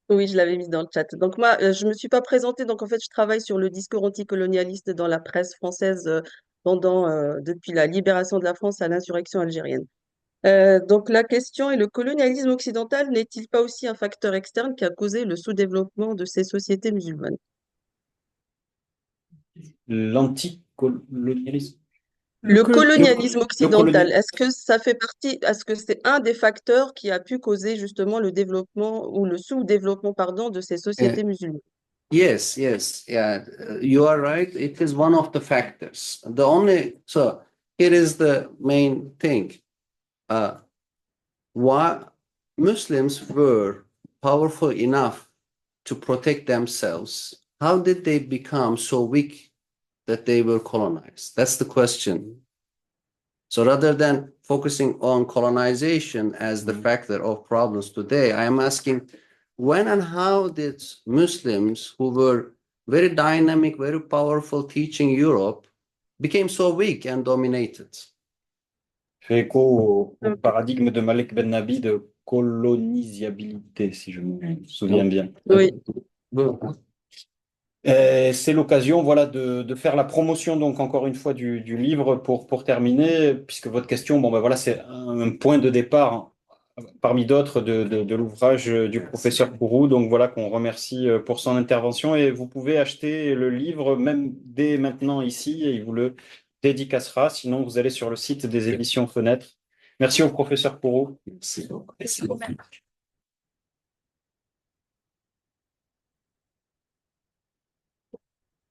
Speaker 8: Oui, je l'avais mise dans le chat. Donc moi, je me suis pas présentée. Donc en fait, je travaille sur le discours anticolonialiste dans la presse française depuis la libération de la France à l'insurrection algérienne. Donc la question est, le colonialisme occidental n'est-il pas aussi un facteur externe qui a causé le sous-développement de ces sociétés musulmanes?
Speaker 2: L'anticolonialisme?
Speaker 8: Le colonialisme occidental, est-ce que ça fait partie, est-ce que c'est un des facteurs qui a pu causer justement le développement ou le sous-développement, pardon, de ces sociétés musulmanes?
Speaker 3: Yes, yeah, you are right. It is one of the factors. So here is the main thing. Why Muslims were powerful enough to protect themselves? How did they become so weak that they were colonized? That's the question. So rather than focusing on colonization as the factor of problems today, I am asking, when and how did Muslims who were very dynamic, very powerful teaching Europe became so weak and dominated?
Speaker 2: Fait écho au paradigme de Malek Ben Nabi de colonisiabilité, si je me souviens bien.
Speaker 8: Oui.
Speaker 2: C'est l'occasion, voilà, de faire la promotion, donc encore une fois, du livre pour terminer, puisque votre question, bon ben voilà, c'est un point de départ parmi d'autres de l'ouvrage du professeur Kourou. Donc voilà qu'on remercie pour son intervention et vous pouvez acheter le livre même dès maintenant ici et il vous le dédicacera. Sinon, vous allez sur le site des éditions Fenêtre. Merci au professeur Kourou.
Speaker 3: Merci beaucoup.